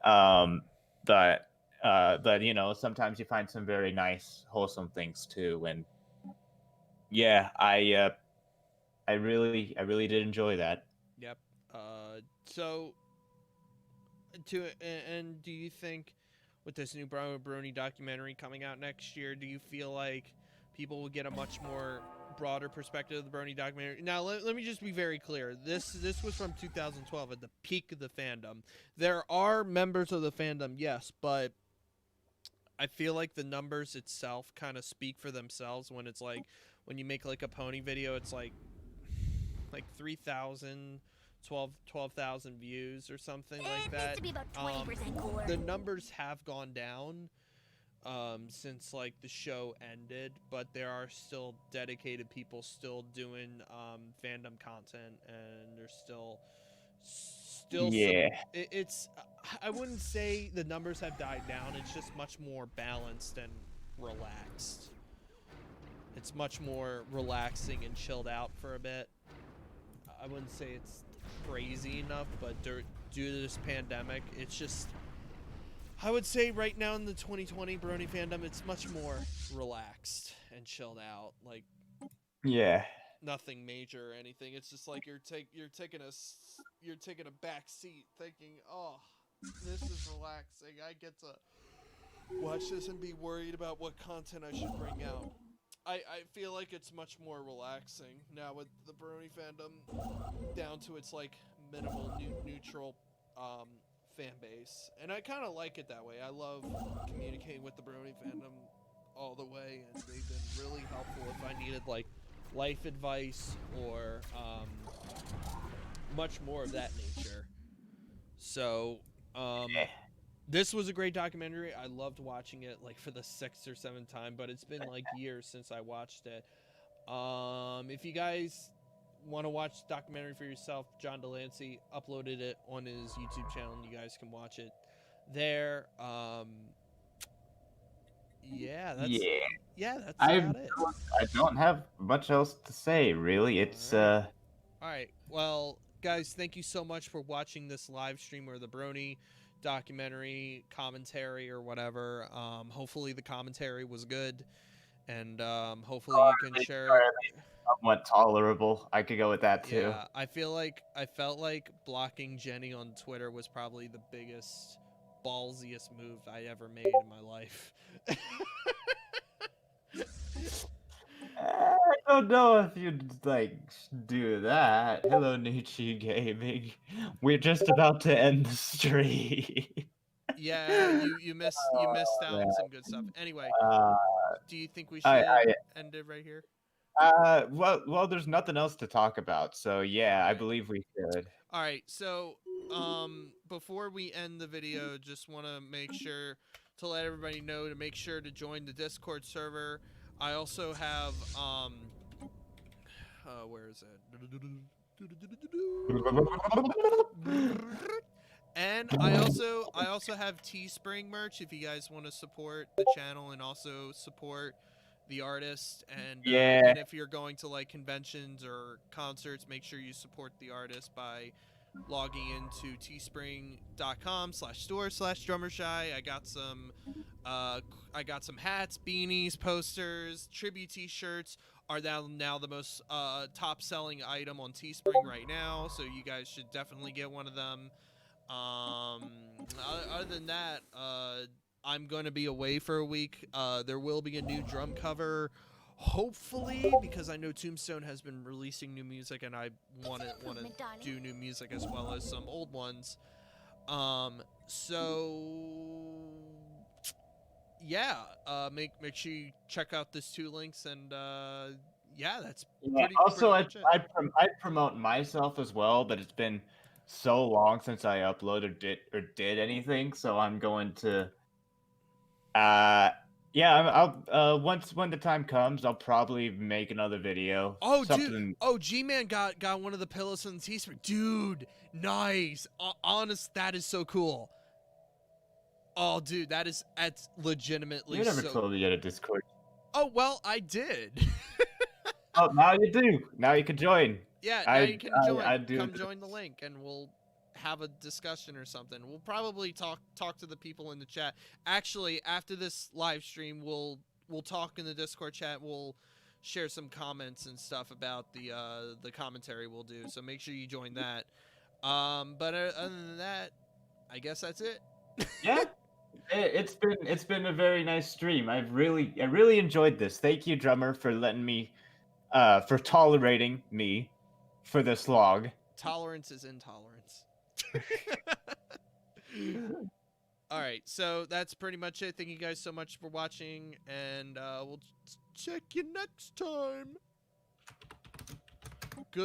But sometimes you find some very nice, wholesome things too. And yeah, I really did enjoy that. Yep. So do you think with this new Brony documentary coming out next year, do you feel like people will get a much more broader perspective of the Brony documentary? Now, let me just be very clear. This was from 2012 at the peak of the fandom. There are members of the fandom, yes, but I feel like the numbers itself kind of speak for themselves when it's like when you make like a pony video, it's like 3,000 12,000 views or something like that. To be about 20% cooler. The numbers have gone down since like the show ended, but there are still dedicated people still doing fandom content, and there's still yeah. It's I wouldn't say the numbers have died down. It's just much more balanced and relaxed. It's much more relaxing and chilled out for a bit. I wouldn't say it's crazy enough, but due to this pandemic, it's just, I would say right now in the 2020 Brony fandom, it's much more relaxed and chilled out. Like, yeah, nothing major or anything. It's just like you're taking a back seat, thinking, oh, this is relaxing. I get to watch this and be worried about what content I should bring out. I feel like it's much more relaxing now with the Brony fandom down to its like minimal neutral fan base, and I kind of like it that way. I love communicating with the Brony fandom all the way, and they've been really helpful if I needed like life advice or much more of that nature. So this was a great documentary. I loved watching it like for the 6th or 7th time, but it's been like years since I watched it. If you guys want to watch the documentary for yourself, John Delancey uploaded it on his YouTube channel, and you guys can watch it there. That's about it. I don't have much else to say, really. It's All right. Well, guys, thank you so much for watching this live stream or the Brony documentary commentary or whatever. Hopefully the commentary was good, and hopefully you can share it. Somewhat tolerable. I could go with that too. Yeah, I felt like blocking Jenny on Twitter was probably the biggest, ballsiest move I ever made in my life. I don't know if you'd do that. Hello, Nietzsche Gaming. We're just about to end the stream. Yeah, you missed out on some good stuff. Anyway, do you think we should end it right here? Well, there's nothing else to talk about, so yeah, Okay. I believe we should. All right, so before we end the video, just want to make sure to let everybody know to make sure to join the Discord server. I also have where is it? And I also have Teespring merch if you guys want to support the channel and also support the artist, and and if you're going to like conventions or concerts, make sure you support the artist by logging into teespring.com/store/drummershy. I got some hats, beanies, posters, tribute t-shirts are now the most top selling item on Teespring right now, so you guys should definitely get one of them. Other than that, I'm going to be away for a week. There will be a new drum cover, hopefully, because I know Tombstone has been releasing new music, and I want to do new music as well as some old ones. So yeah, make sure you check out these 2 links, and yeah, that's Also, pretty much it. I promote myself as well, but it's been so long since I uploaded or did anything, so I'm going to. Yeah, I'll once when the time comes, I'll probably make another video. Oh, something. dude! Oh, G-Man got one of the pillows from the Teespring. Dude, nice. Honest, that is so cool. Oh, dude, that's legitimately. You never told me you had a Discord. Oh well, I did. Oh, now you do. Now you can join. Yeah, now you can join. Come join the link, and we'll have a discussion or something. We'll probably talk to the people in the chat. Actually, after this live stream, we'll talk in the Discord chat. We'll share some comments and stuff about the commentary we'll do. So make sure you join that. But other than that, I guess that's it. Yeah. It's been a very nice stream. I really enjoyed this. Thank you, drummer, for letting me for tolerating me for this log. Tolerance is intolerance. All right, so that's pretty much it. Thank you guys so much for watching, and we'll check you next time.